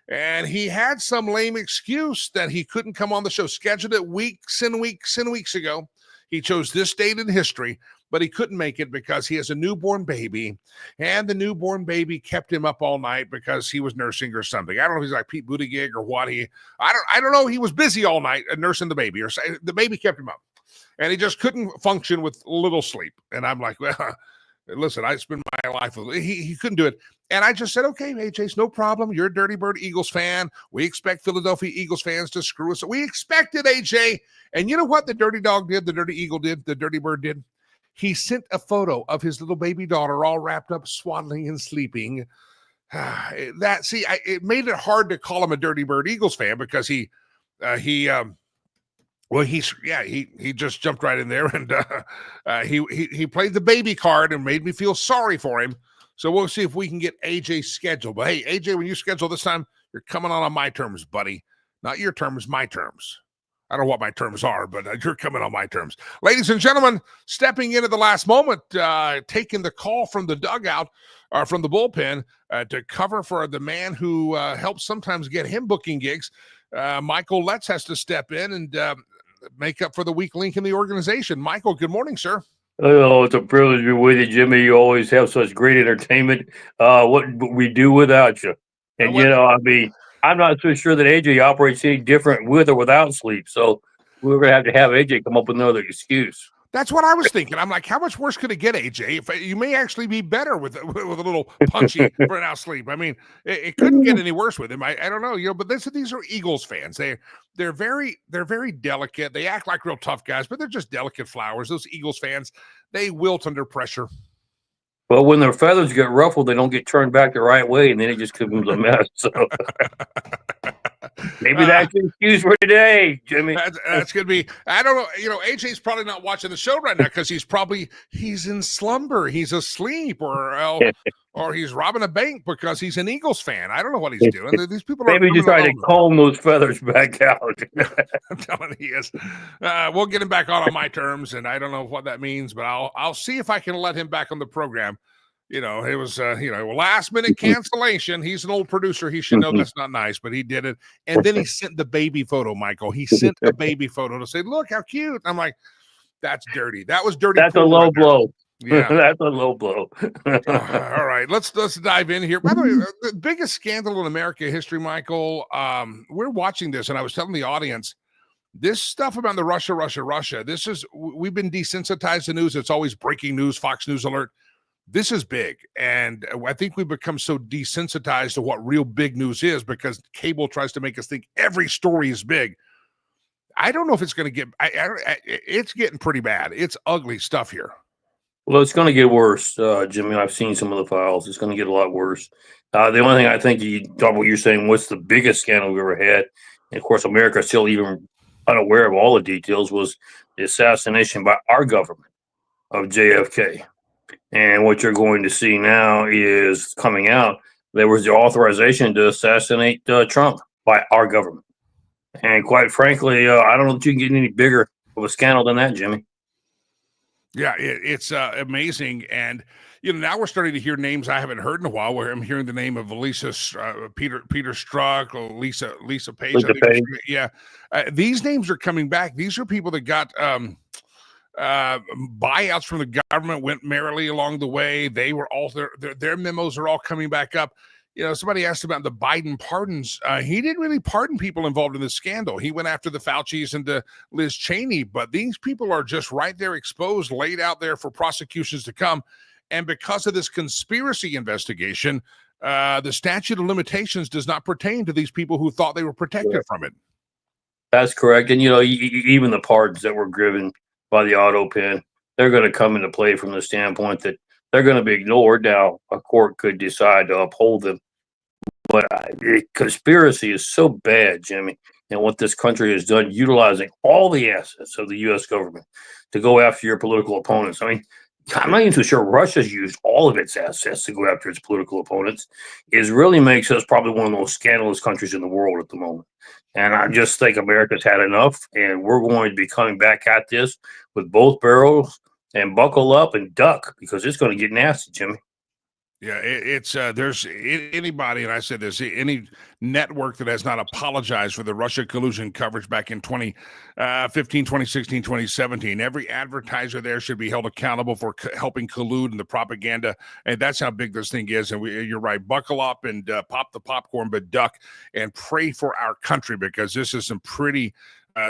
And he had some lame excuse that he couldn't come on the show. Scheduled it weeks and weeks and weeks ago. He chose this date in history, but he couldn't make it because he has a newborn baby, and the newborn baby kept him up all night because he was nursing or something. I don't know if he's like Pete Buttigieg or what. I don't know. He was busy all night nursing the baby, or the baby kept him up. And he just couldn't function with little sleep. And I'm like, well, listen, I spend my life with he couldn't do it. And I just said, okay, AJ's no problem. You're a Dirty Bird Eagles fan. We expect Philadelphia Eagles fans to screw us. We expected, AJ. And you know what the Dirty Dog did, the Dirty Eagle did, the Dirty Bird did? He sent a photo of his little baby daughter all wrapped up, swaddling and sleeping. It made it hard to call him a Dirty Bird Eagles fan because he just jumped right in there, and he played the baby card and made me feel sorry for him. So we'll see if we can get AJ's schedule. But hey, AJ, when you schedule this time, you're coming on my terms, buddy. Not your terms, my terms. I don't know what my terms are, but you're coming on my terms. Ladies and gentlemen, stepping in at the last moment, taking the call from the dugout, from the bullpen, to cover for the man who helps sometimes get him booking gigs. Michael Letts has to step in and make up for the weak link in the organization. Michael, good morning, sir. Oh, it's a privilege to be with you, Jimmy. You always have such great entertainment. What we do without you. And, I'm not so sure that AJ operates any different with or without sleep. So we're going to have AJ come up with another excuse. That's what I was thinking. I'm like, how much worse could it get, AJ? If you may actually be better with a little punchy for an hour's sleep. I mean, it couldn't get any worse with him. I don't know, but these are Eagles fans. They're very delicate. They act like real tough guys, but they're just delicate flowers. Those Eagles fans, they wilt under pressure. Well, when their feathers get ruffled, they don't get turned back the right way, and then it just becomes a mess. So maybe that's the excuse for today, Jimmy. That's going to be, I don't know, AJ's probably not watching the show right now because he's in slumber. He's asleep, or he's robbing a bank because he's an Eagles fan. I don't know what he's doing. These people maybe just trying to comb those feathers back out. I'm telling you, he is. We'll get him back on my terms, and I don't know what that means, but I'll see if I can let him back on the program. It was last minute cancellation. He's an old producer. He should know that's not nice, but he did it. And then he sent the baby photo, Michael. He sent a baby photo to say, look how cute. I'm like, that's dirty. That was dirty. That's a low blow. Yeah. That's a low blow. All right, let's dive in here. By the way, the biggest scandal in American history, Michael, we're watching this, and I was telling the audience, this stuff about the Russia, we've been desensitized to news. It's always breaking news, Fox News alert. This is big, and I think we've become so desensitized to what real big news is because cable tries to make us think every story is big. I don't know if it's going to get it's getting pretty bad. It's ugly stuff here. Well, it's going to get worse, Jimmy. I've seen some of the files. It's going to get a lot worse. The only thing I think you talk about, you're saying, what's the biggest scandal we've ever had? And of course, America is still even unaware of all the details, was the assassination by our government of JFK. And what you're going to see now is coming out. There was the authorization to assassinate Trump by our government. And quite frankly, I don't know that you can get any bigger of a scandal than that, Jimmy. Yeah, it's amazing. And, now we're starting to hear names I haven't heard in a while, where I'm hearing the name of Peter Strzok, or Lisa Page. Lisa Page. Yeah. These names are coming back. These are people that got buyouts from the government, went merrily along the way. They were all their memos are all coming back up. Somebody asked about the Biden pardons. He didn't really pardon people involved in this scandal. He went after the Faucis and Liz Cheney, but these people are just right there exposed, laid out there for prosecutions to come. And because of this conspiracy investigation, the statute of limitations does not pertain to these people who thought they were protected from it. That's correct. And, even the pardons that were given by the auto pen, they're going to come into play from the standpoint that they're going to be ignored. Now, a court could decide to uphold them. But conspiracy is so bad, Jimmy, and what this country has done, utilizing all the assets of the U.S. government to go after your political opponents. I mean, I'm not even too sure Russia's used all of its assets to go after its political opponents. It really makes us probably one of the most scandalous countries in the world at the moment. And I just think America's had enough, and we're going to be coming back at this with both barrels and buckle up and duck, because it's going to get nasty, Jimmy. Yeah, there's anybody, and I said this, any network that has not apologized for the Russia collusion coverage back in 2015, 2016, 2017, every advertiser there should be held accountable for helping collude in the propaganda. And that's how big this thing is. And you're right, buckle up and pop the popcorn, but duck and pray for our country, because this is some pretty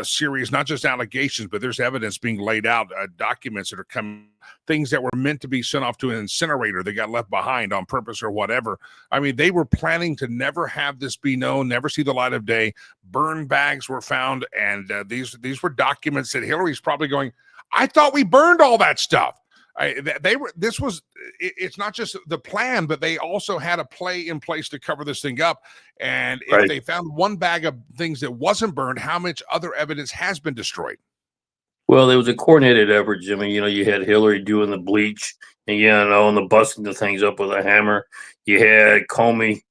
serious, not just allegations, but there's evidence being laid out, documents that are coming, things that were meant to be sent off to an incinerator that got left behind on purpose or whatever. I mean, they were planning to never have this be known, never see the light of day. Burn bags were found, and these were documents that Hillary's probably going, I thought we burned all that stuff. It's not just the plan, but they also had a play in place to cover this thing up. And if they found one bag of things that wasn't burned, how much other evidence has been destroyed? Well, there was a coordinated effort, Jimmy. You had Hillary doing the bleach and, and the busting the things up with a hammer. You had Comey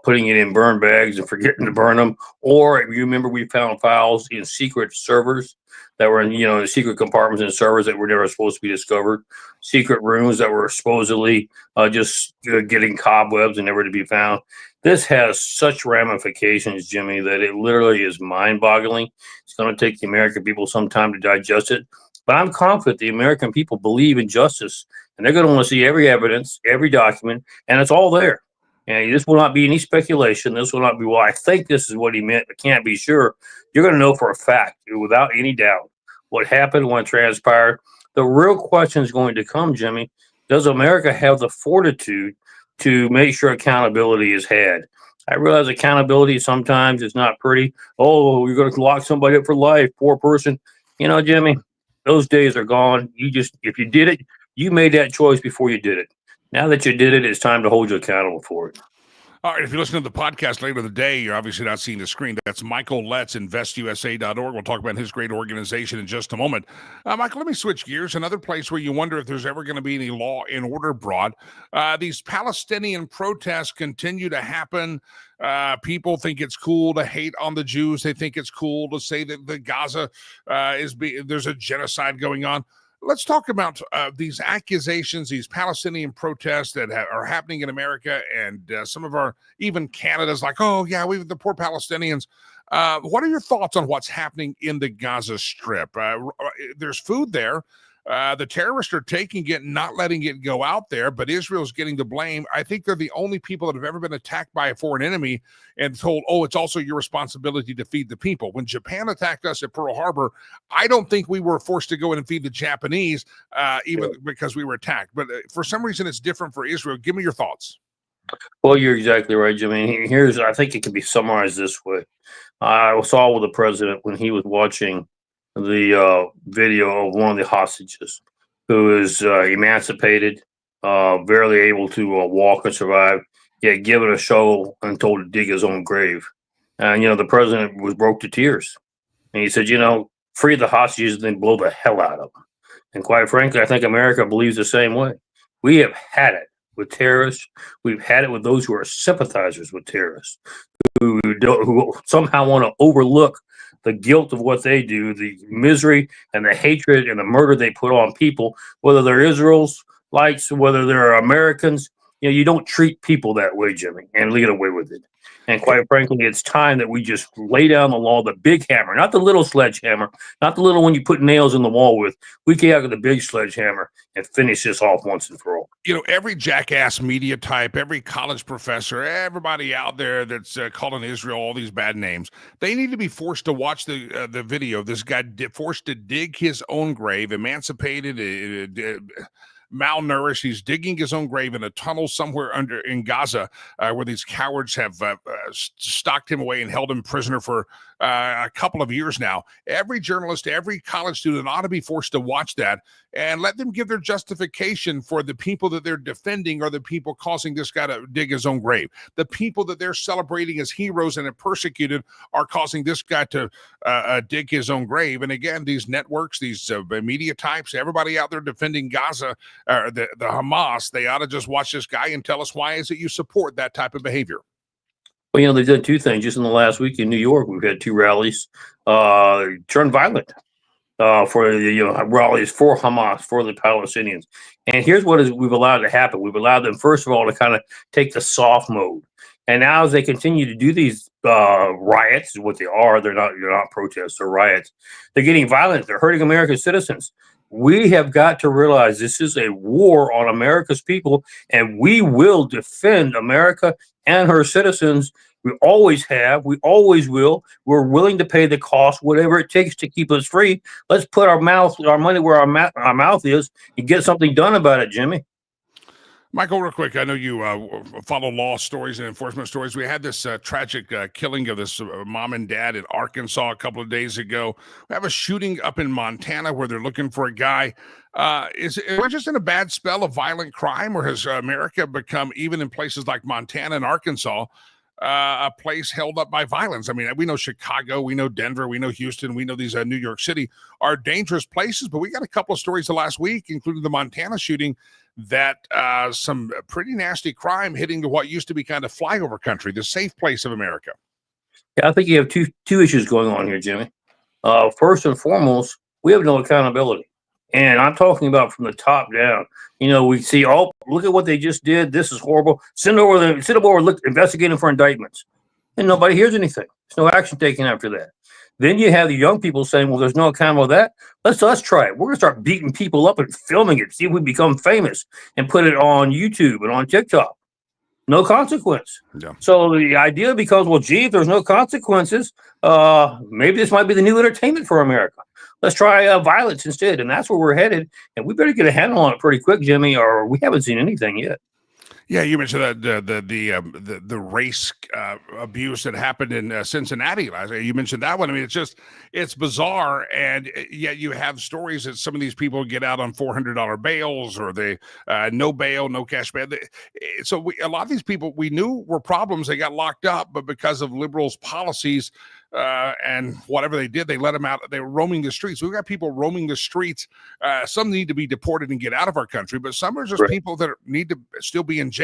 putting it in burn bags and forgetting to burn them. Or if you remember, we found files in secret servers that were in, secret compartments and servers that were never supposed to be discovered. Secret rooms that were supposedly just getting cobwebs and never to be found. This has such ramifications, Jimmy, that it literally is mind-boggling. It's going to take the American people some time to digest it. But I'm confident the American people believe in justice, and they're going to want to see every evidence, every document, and it's all there. And this will not be any speculation. This will not be, well, I think this is what he meant, but can't be sure. You're going to know for a fact, without any doubt, what happened, what transpired. The real question is going to come, Jimmy. Does America have the fortitude to make sure accountability is had? I realize accountability sometimes is not pretty. Oh, you're going to lock somebody up for life, poor person. Jimmy, those days are gone. If you did it, you made that choice before you did it. Now that you did it, it's time to hold you accountable for it. All right, if you listen to the podcast later in the day, you're obviously not seeing the screen. That's Michael Letts, InvestUSA.org. We'll talk about his great organization in just a moment. Michael, let me switch gears. Another place where you wonder if there's ever going to be any law and order brought. These Palestinian protests continue to happen. People think it's cool to hate on the Jews. They think it's cool to say that the Gaza there's a genocide going on. Let's talk about these accusations, these Palestinian protests that are happening in America, and some of our, even Canada's like, oh, yeah, the poor Palestinians. What are your thoughts on what's happening in the Gaza Strip? There's food there. The terrorists are taking it, not letting it go out there, but Israel's getting the blame. I think they're the only people that have ever been attacked by a foreign enemy and told, oh, it's also your responsibility to feed the people. When Japan attacked us at Pearl Harbor, I don't think we were forced to go in and feed the Japanese, because we were attacked. But for some reason, it's different for Israel. Give me your thoughts. Well, you're exactly right, Jimmy. I think it can be summarized this way. I saw with the president when he was watching the video of one of the hostages who is emancipated, barely able to walk and survive, yet given a shovel and told to dig his own grave. And, the president was broke to tears. And he said, free the hostages and then blow the hell out of them. And quite frankly, I think America believes the same way. We have had it with terrorists. We've had it with those who are sympathizers with terrorists, who somehow want to overlook the guilt of what they do, the misery and the hatred and the murder they put on people, whether they're Israelites, whether they're Americans. You don't treat people that way, Jimmy, and get away with it. And quite frankly, it's time that we just lay down the law, the big hammer, not the little sledgehammer, not the little one you put nails in the wall with. We get out with the big sledgehammer and finish this off once and for all. Every jackass media type, every college professor, everybody out there that's calling Israel all these bad names, they need to be forced to watch the video. This guy forced to dig his own grave, emancipated, malnourished. He's digging his own grave in a tunnel somewhere in Gaza, where these cowards have stocked him away and held him prisoner for a couple of years now. Every journalist, every college student ought to be forced to watch that and let them give their justification for the people that they're defending or the people causing this guy to dig his own grave. The people that they're celebrating as heroes and are persecuted are causing this guy to dig his own grave. And again, these networks, these media types, everybody out there defending Gaza, the Hamas, they ought to just watch this guy and tell us, why is it you support that type of behavior? Well, they've done two things. Just in the last week in New York, we've had two rallies turn violent for the rallies for Hamas, for the Palestinians. And here's what we've allowed to happen. We've allowed them, first of all, to kind of take the soft mode. And now as they continue to do these riots, is what they are, they're not protests, they're riots. They're getting violent. They're hurting American citizens. We have got to realize this is a war on America's people, and we will defend America and her citizens. We always have. We always will. We're willing to pay the cost, whatever it takes to keep us free. Let's put our money where our mouth is and get something done about it, Jimmy. Michael, real quick, I know you follow law stories and enforcement stories. We had this tragic killing of this mom and dad in Arkansas a couple of days ago. We have a shooting up in Montana where they're looking for a guy. Is it just in a bad spell of violent crime, or has America become, even in places like Montana and Arkansas, a place held up by violence? I mean, we know Chicago, we know Denver, we know Houston, we know these New York City are dangerous places, but we got a couple of stories the last week, including the Montana shooting, that some pretty nasty crime hitting to what used to be kind of flyover country, the safe place of America. Yeah, I think you have two issues going on here, Jimmy. First and foremost, we have no accountability. And I'm talking about from the top down. We see, look at what they just did. This is horrible. Send them over, look, investigating for indictments. And nobody hears anything. There's no action taken after that. Then you have the young people saying, well, there's no accountability of that. Let's try it. We're going to start beating people up and filming it, see if we become famous, and put it on YouTube and on TikTok. No consequence. Yeah. So the idea becomes, well, gee, if there's no consequences, maybe this might be the new entertainment for America. Let's try violence instead. And that's where we're headed. And we better get a handle on it pretty quick, Jimmy, or we haven't seen anything yet. Yeah, you mentioned that the race abuse that happened in Cincinnati last year. You mentioned that one. I mean, it's bizarre, and yet you have stories that some of these people get out on $400 bails, or they no bail, no cash bail. So a lot of these people we knew were problems. They got locked up, but because of liberals' policies and whatever they did, they let them out. They were roaming the streets. We've got people roaming the streets. Some need to be deported and get out of our country, but some are just people that need to still be in jail.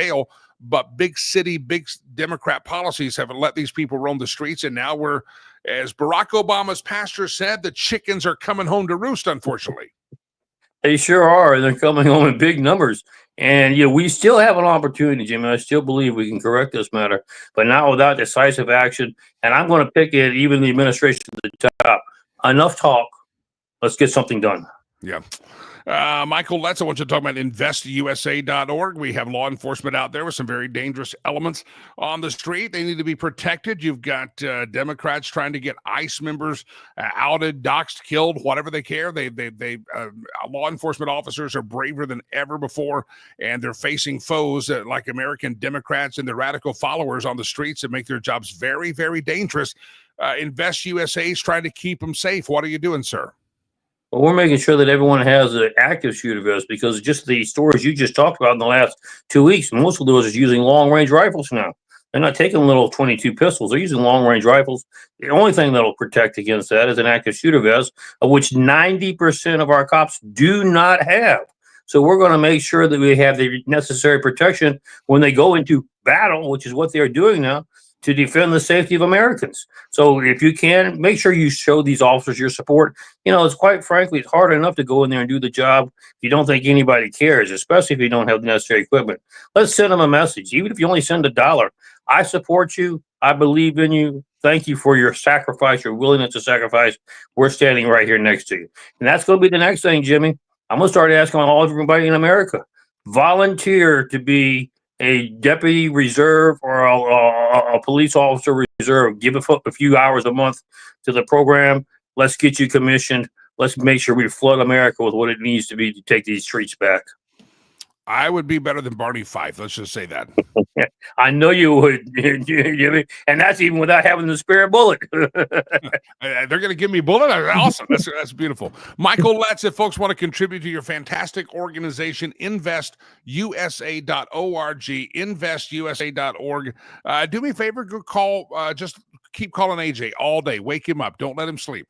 But big city, big Democrat policies have let these people roam the streets. And now we're, as Barack Obama's pastor said, the chickens are coming home to roost, unfortunately. They sure are. They're coming home in big numbers. And we still have an opportunity, Jimmy. I still believe we can correct this matter, but not without decisive action. And I'm going to pick it, even the administration at the top. Enough talk. Let's get something done. Yeah. Michael, let's want you to talk about investusa.org. We have law enforcement out there with some very dangerous elements on the street. They need to be protected. You've got Democrats trying to get ICE members outed, doxxed, killed, whatever they care. Law enforcement officers are braver than ever before, and they're facing foes like American Democrats and their radical followers on the streets that make their jobs very, very dangerous. Invest USA is trying to keep them safe. What are you doing, sir? Well, we're making sure that everyone has an active shooter vest, because just the stories you just talked about in the last 2 weeks, most of those is using long-range rifles now. They're not taking little 22 pistols. They're using long-range rifles. The only thing that'll protect against that is an active shooter vest, of which 90% of our cops do not have. So we're going to make sure that we have the necessary protection when they go into battle, which is what they're doing now, to defend the safety of Americans. So if you can, make sure you show these officers your support. It's quite frankly, it's hard enough to go in there and do the job if you don't think anybody cares, especially if you don't have the necessary equipment. Let's send them a message, even if you only send $1. I support you. I believe in you. Thank you for your sacrifice, your willingness to sacrifice. We're standing right here next to you. And that's going to be the next thing, Jimmy. I'm going to start asking everybody in America, volunteer to be a deputy reserve or a police officer reserve. Give a few hours a month to the program. Let's get you commissioned. Let's make sure we flood America with what it needs to be to take these streets back. I would be better than Barney Fife. Let's just say that. I know you would, Jimmy, and that's even without having the spare bullet. They're going to give me a bullet. Awesome. That's beautiful. Michael Letts, if folks want to contribute to your fantastic organization, investusa.org, investusa.org. Do me a favor, go call. Just keep calling AJ all day. Wake him up. Don't let him sleep.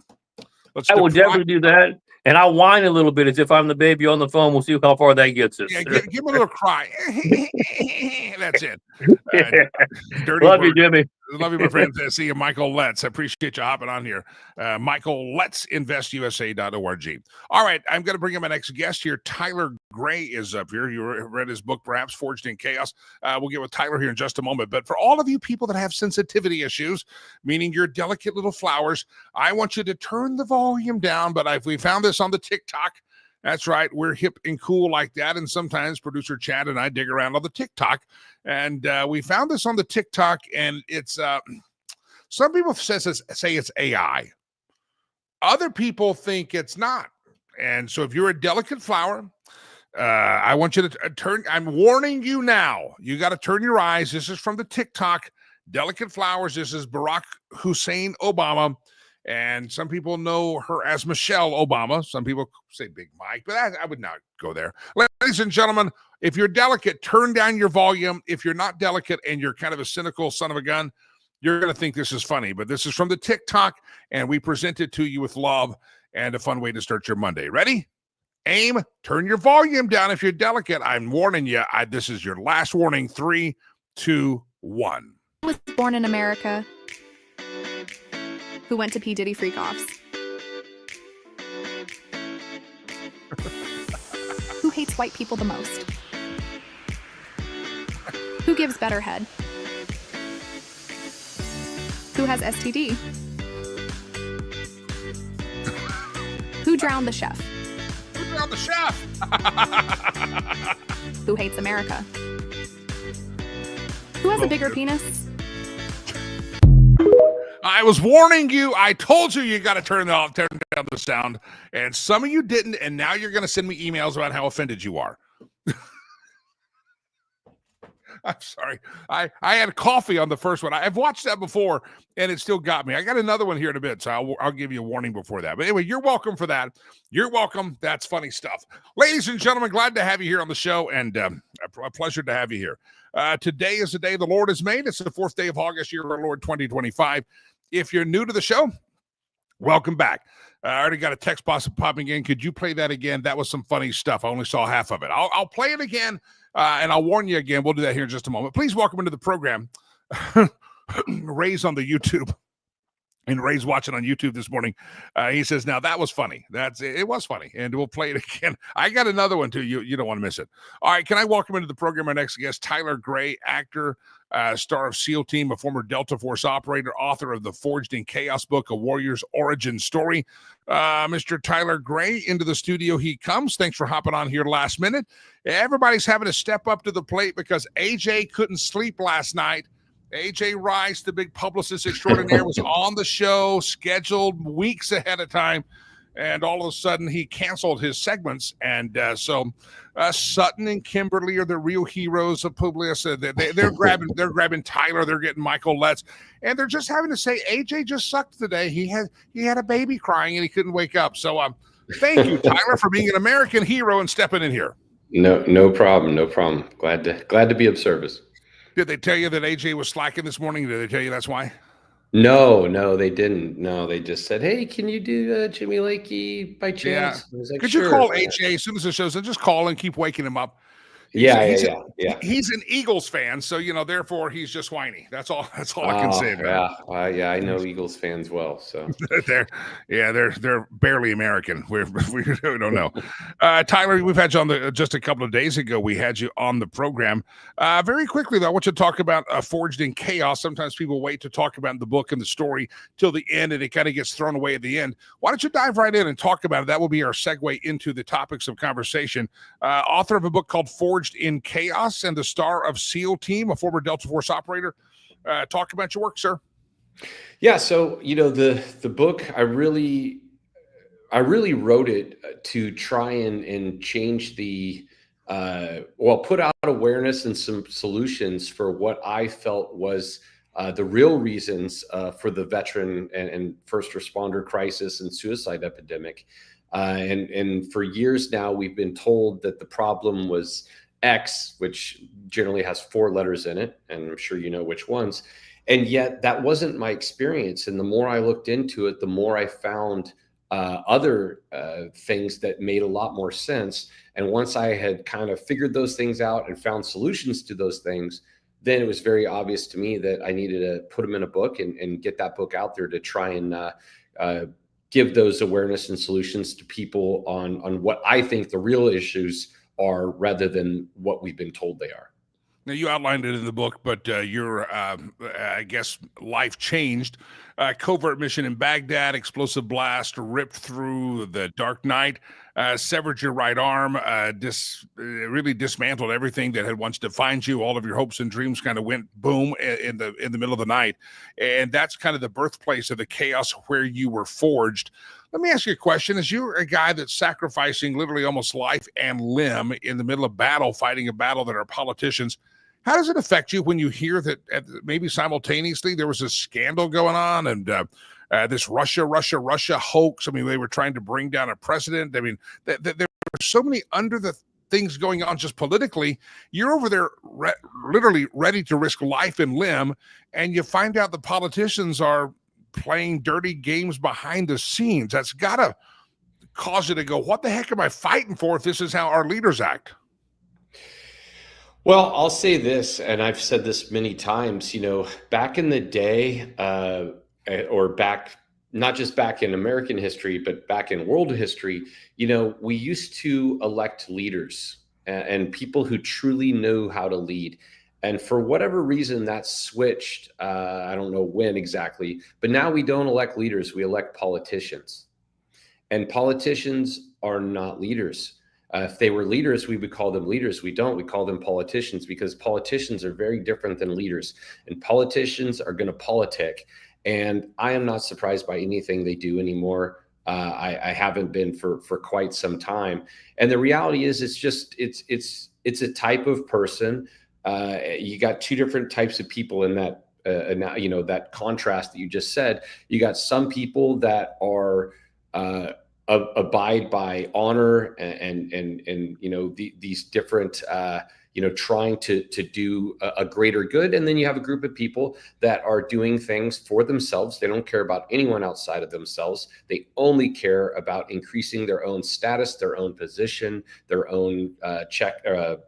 I will definitely do that. And I'll whine a little bit as if I'm the baby on the phone. We'll see how far that gets us. Yeah, give him a little cry. That's it. Dirty Love you, Jimmy. Love you, my friends. See you, Michael Letts. I appreciate you hopping on here. Michael Letts, investusa.org. All right, I'm going to bring in my next guest here. Tyler Gray is up here. You read his book, perhaps, Forged in Chaos. We'll get with Tyler here in just a moment. But for all of you people that have sensitivity issues, meaning you're delicate little flowers, I want you to turn the volume down. But we found this on the TikTok. That's right. We're hip and cool like that. And sometimes producer Chad and I dig around on the TikTok. And we found this on the TikTok. And it's some people say it's AI. Other people think it's not. And so if you're a delicate flower, I want you to turn. I'm warning you now. You got to turn your eyes. This is from the TikTok. Delicate flowers. This is Barack Hussein Obama. And some people know her as Michelle Obama. Some people say Big Mike, but I would not go there. Ladies and gentlemen, if you're delicate, turn down your volume. If you're not delicate and you're kind of a cynical son of a gun, you're going to think this is funny. But this is from the TikTok, and we present it to you with love and a fun way to start your Monday. Ready? Aim. Turn your volume down if you're delicate. I'm warning you. This is your last warning. 3, 2, 1. I was born in America. Who went to P. Diddy freak-offs? Who hates white people the most? Who gives better head? Who has STD? Who drowned the chef? Who drowned the chef? Who hates America? Who has a bigger penis? I was warning you. I told you you got to turn down the sound. And some of you didn't. And now you're going to send me emails about how offended you are. I'm sorry. I had coffee on the first one. I've watched that before, and it still got me. I got another one here in a bit, so I'll give you a warning before that. But anyway, you're welcome for that. You're welcome. That's funny stuff. Ladies and gentlemen, glad to have you here on the show, and a pleasure to have you here. Today is the day the Lord has made. It's the 4th day of August, year of our Lord 2025. If you're new to the show, welcome back. I already got a text popping in. Could you play that again? That was some funny stuff. I only saw half of it. I'll play it again, and I'll warn you again. We'll do that here in just a moment. Please welcome into the program, Ray's on the YouTube. And Ray's watching on YouTube this morning. He says, now that was funny. It was funny. And we'll play it again. I got another one too. You don't want to miss it. All right. Can I welcome into the program our next guest, Tyler Gray, actor, star of SEAL Team, a former Delta Force operator, author of the Forged in Chaos book, A Warrior's Origin Story. Mr. Tyler Gray, into the studio he comes. Thanks for hopping on here last minute. Everybody's having to step up to the plate because AJ couldn't sleep last night. AJ Rice, the big publicist extraordinaire, was on the show, scheduled weeks ahead of time, and all of a sudden he canceled his segments. And so Sutton and Kimberly are the real heroes of Publius. They're grabbing Tyler, they're getting Michael Letts, and they're just having to say AJ just sucked today. He had a baby crying and he couldn't wake up. So thank you, Tyler, for being an American hero and stepping in here. No problem. Glad to be of service. Did they tell you that AJ was slacking this morning? Did they tell you that's why? No, they didn't. No, they just said, hey, can you do Jimmy Lakey by chance? Yeah. Like, could sure. you call AJ as soon as the show's done? Just call and keep waking him up. Yeah. He's an Eagles fan, so therefore he's just whiny. That's all I can say about it. Yeah, I know Eagles fans well. So they're barely American. We don't know. Tyler, we've had you on just a couple of days ago. We had you on the program. Very quickly though, I want you to talk about Forged in Chaos. Sometimes people wait to talk about the book and the story till the end, and it kind of gets thrown away at the end. Why don't you dive right in and talk about it? That will be our segue into the topics of conversation. Author of a book called Forged Forged in Chaos and the star of SEAL Team, a former Delta Force operator. Talk about your work, sir. Yeah, so the book, I really wrote it to try and change put out awareness and some solutions for what I felt was the real reasons for the veteran and first responder crisis and suicide epidemic. And for years now, we've been told that the problem was X, which generally has 4 letters in it, and I'm sure you know which ones. And yet that wasn't my experience. And the more I looked into it, the more I found other things that made a lot more sense. And once I had kind of figured those things out and found solutions to those things, then it was very obvious to me that I needed to put them in a book and get that book out there to try and give those awareness and solutions to people on what I think the real issues are rather than what we've been told they are. Now, you outlined it in the book, but your, I guess, life changed. Covert mission in Baghdad, explosive blast ripped through the dark night, severed your right arm, really dismantled everything that had once defined you. All of your hopes and dreams kind of went boom in the middle of the night. And that's kind of the birthplace of the chaos where you were forged. Let me ask you a question. As you're a guy that's sacrificing literally almost life and limb in the middle of battle, fighting a battle that are politicians, how does it affect you when you hear that maybe simultaneously there was a scandal going on and this Russia hoax? I mean, they were trying to bring down a president. I mean, there were so many under the things going on just politically. You're over there literally ready to risk life and limb, and you find out the politicians are playing dirty games behind the scenes. That's got to cause you to go, what the heck am I fighting for if this is how our leaders act? Well, I'll say this, and I've said this many times, back in the day, or back, not just back in American history, but back in world history, we used to elect leaders and people who truly knew how to lead. And for whatever reason, that switched. I don't know when exactly, but now we don't elect leaders, we elect politicians. And politicians are not leaders. If they were leaders, we would call them leaders. We don't. We call them politicians because politicians are very different than leaders. And politicians are going to politic. And I am not surprised by anything they do anymore. I haven't been for quite some time. And the reality is, it's a type of person. You got 2 different types of people in that. That contrast that you just said. You got some people that are abide by honor and these different trying to do a greater good, and then you have a group of people that are doing things for themselves. They don't care about anyone outside of themselves. They only care about increasing their own status, their own position, their own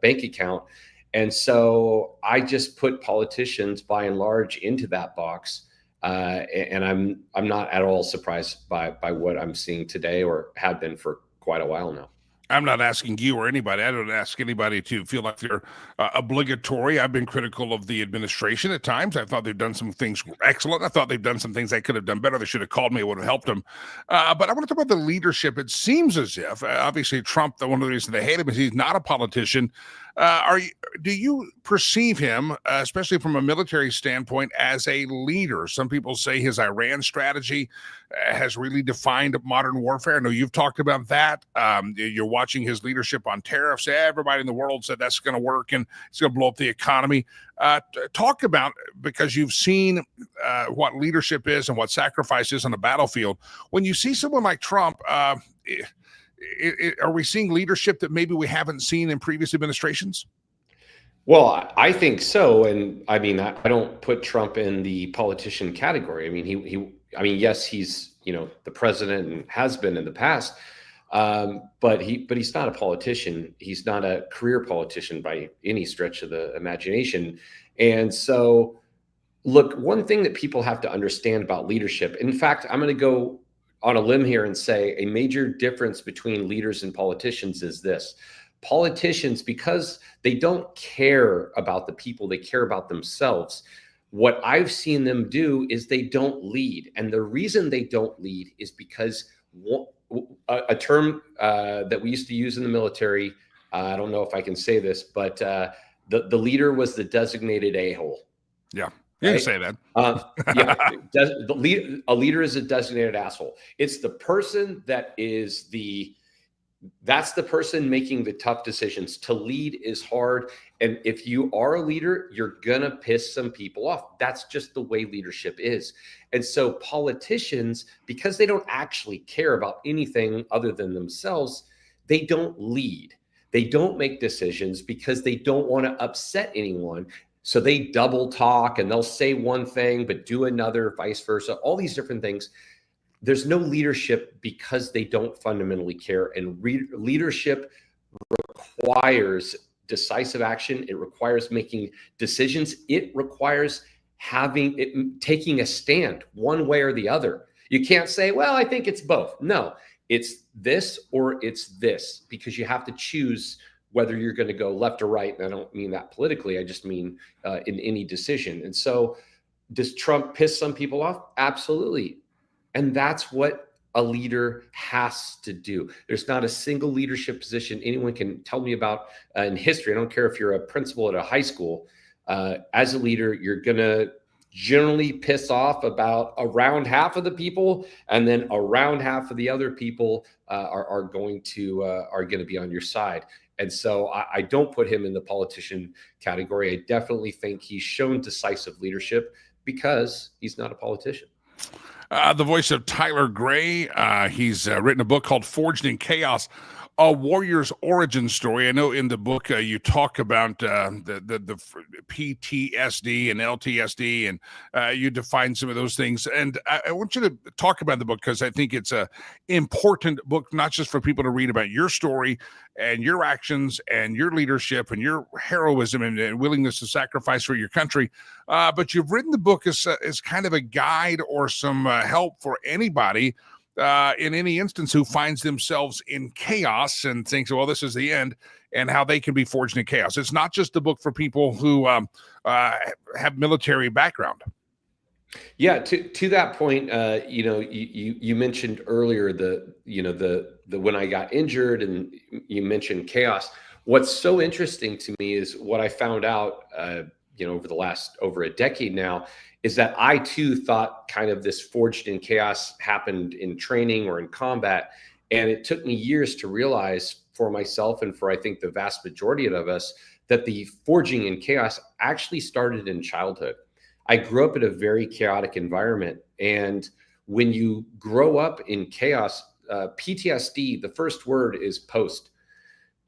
bank account. And so I just put politicians by and large into that box. And I'm not at all surprised by what I'm seeing today or have been for quite a while now. I'm not asking you or anybody. I don't ask anybody to feel like they're obligatory. I've been critical of the administration at times. I thought they've done some things excellent. I thought they've done some things they could have done better. They should have called me. It would have helped them. But I want to talk about the leadership. It seems as if, obviously, Trump, one of the reasons they hate him is he's not a politician. Do you perceive him, especially from a military standpoint, as a leader? Some people say his Iran strategy has really defined modern warfare. I know you've talked about that. You're watching his leadership on tariffs. Everybody in the world said that's going to work and it's going to blow up the economy. Talk about, because you've seen what leadership is and what sacrifice is on the battlefield. When you see someone like Trump, are we seeing leadership that maybe we haven't seen in previous administrations? Well, I think so. And I mean, I don't put Trump in the politician category. I mean, yes, he's, the president and has been in the past. But he's not a politician. He's not a career politician by any stretch of the imagination. And so, look, one thing that people have to understand about leadership, in fact, I'm going to go on a limb here and say a major difference between leaders and politicians is this. Politicians, because they don't care about the people, they care about themselves. What I've seen them do is they don't lead. And the reason they don't lead is because a term that we used to use in the military, I don't know if I can say this, but the leader was the designated a-hole. Yeah, you can say that. A leader is a designated asshole. It's the person that is that's the person making the tough decisions. To lead is hard. And if you are a leader, you're going to piss some people off. That's just the way leadership is. And so politicians, because they don't actually care about anything other than themselves, they don't lead. They don't make decisions because they don't want to upset anyone. So they double talk and they'll say one thing, but do another, vice versa, all these different things. There's no leadership because they don't fundamentally care. And leadership requires decisive action. It requires making decisions. It requires taking a stand one way or the other. You can't say, well, I think it's both. No, it's this or it's this, because you have to choose whether you're going to go left or right. And I don't mean that politically. I just mean in any decision. And so does Trump piss some people off? Absolutely. And that's what a leader has to do. There's not a single leadership position anyone can tell me about in history. I don't care if you're a principal at a high school. As a leader, you're going to generally piss off about around half of the people, and then around half of the other people are going to be on your side. And so I don't put him in the politician category. I definitely think he's shown decisive leadership because he's not a politician. The voice of Tyler Gray. He's written a book called Forged in Chaos, a warrior's origin story. I know in the book you talk about the PTSD and LTSD, and you define some of those things. And I want you to talk about the book because I think it's a important book, not just for people to read about your story and your actions and your leadership and your heroism and willingness to sacrifice for your country, but you've written the book as kind of a guide or some help for anybody in any instance who finds themselves in chaos and thinks, well, this is the end, and how they can be forged in chaos. It's not just a book for people who have military background. Yeah, to that point, you mentioned earlier the when I got injured, and you mentioned chaos. What's so interesting to me is what I found out, over a decade now, is that I too thought kind of this forged in chaos happened in training or in combat. And it took me years to realize for myself and for, I think, the vast majority of us, that the forging in chaos actually started in childhood. I grew up in a very chaotic environment. And when you grow up in chaos, PTSD, the first word is post.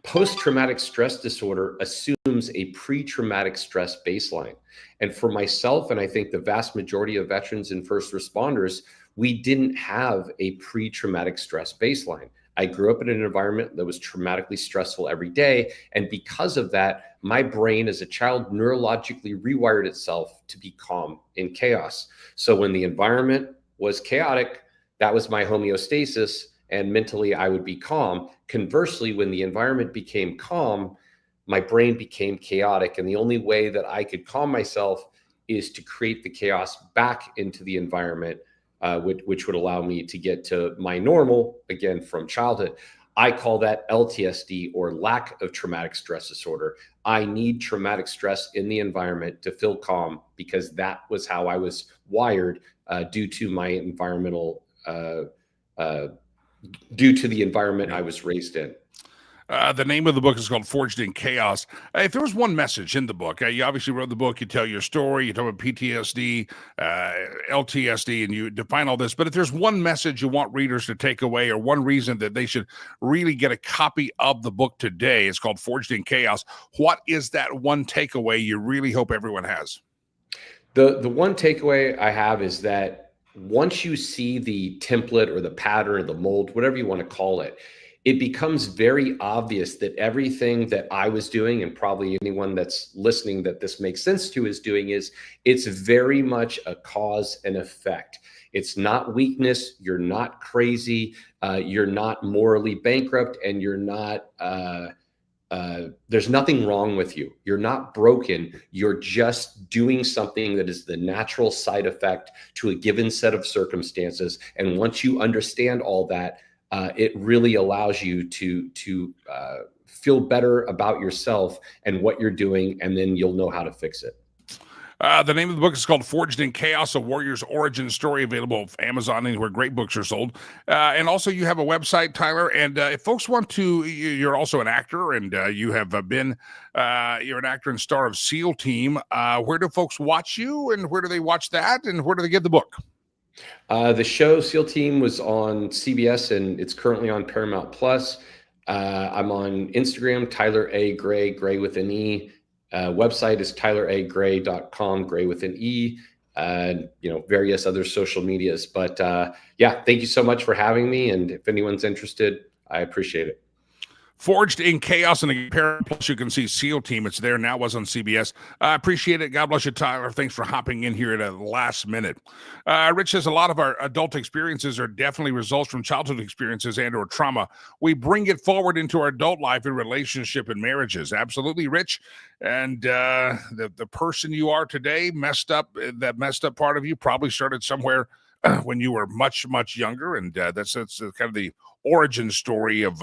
Post-traumatic stress disorder assumes a pre-traumatic stress baseline. And for myself, and I think the vast majority of veterans and first responders, we didn't have a pre-traumatic stress baseline. I grew up in an environment that was traumatically stressful every day. And because of that, my brain as a child neurologically rewired itself to be calm in chaos. So when the environment was chaotic, that was my homeostasis, and mentally I would be calm. Conversely, when the environment became calm, my brain became chaotic. And the only way that I could calm myself is to create the chaos back into the environment, which would allow me to get to my normal, again, from childhood. I call that LTSD, or lack of traumatic stress disorder. I need traumatic stress in the environment to feel calm, because that was how I was wired due to my environmental due to the environment I was raised in. The name of the book is called Forged in Chaos. If there was one message in the book, you obviously wrote the book, you tell your story, you talk about PTSD, LTSD, and you define all this. But if there's one message you want readers to take away, or one reason that they should really get a copy of the book today, it's called Forged in Chaos. What is that one takeaway you really hope everyone has? The one takeaway I have is that once you see the template or the pattern or the mold, whatever you want to call it, it becomes very obvious that everything that I was doing, and probably anyone that's listening that this makes sense to is doing, is it's very much a cause and effect. It's not weakness. You're not crazy. You're not morally bankrupt, and you're not, there's nothing wrong with you. You're not broken. You're just doing something that is the natural side effect to a given set of circumstances. And once you understand all that, it really allows you to feel better about yourself and what you're doing, and then you'll know how to fix it. The name of the book is called Forged in Chaos, A Warrior's Origin Story, available on Amazon, anywhere great books are sold. And also you have a website, Tyler, and if folks want to, you're also an actor, and you have been, you're an actor and star of SEAL Team. Where do folks watch you, and where do they watch that, and where do they get the book? The show SEAL Team was on CBS, and it's currently on Paramount Plus. I'm on Instagram, Tyler A. Gray, Gray with an E. Website is tyleragray.com, Gray with an E, various other social medias. But yeah, thank you so much for having me. And if anyone's interested, I appreciate it. Forged in Chaos, and plus you can see SEAL Team. It's there now, was on CBS. I appreciate it. God bless you, Tyler. Thanks for hopping in here at the last minute. Rich says a lot of our adult experiences are definitely results from childhood experiences and or trauma. We bring it forward into our adult life in relationship and marriages. Absolutely, Rich. And the person you are today, that messed up part of you probably started somewhere when you were much, much younger. And that's kind of the origin story of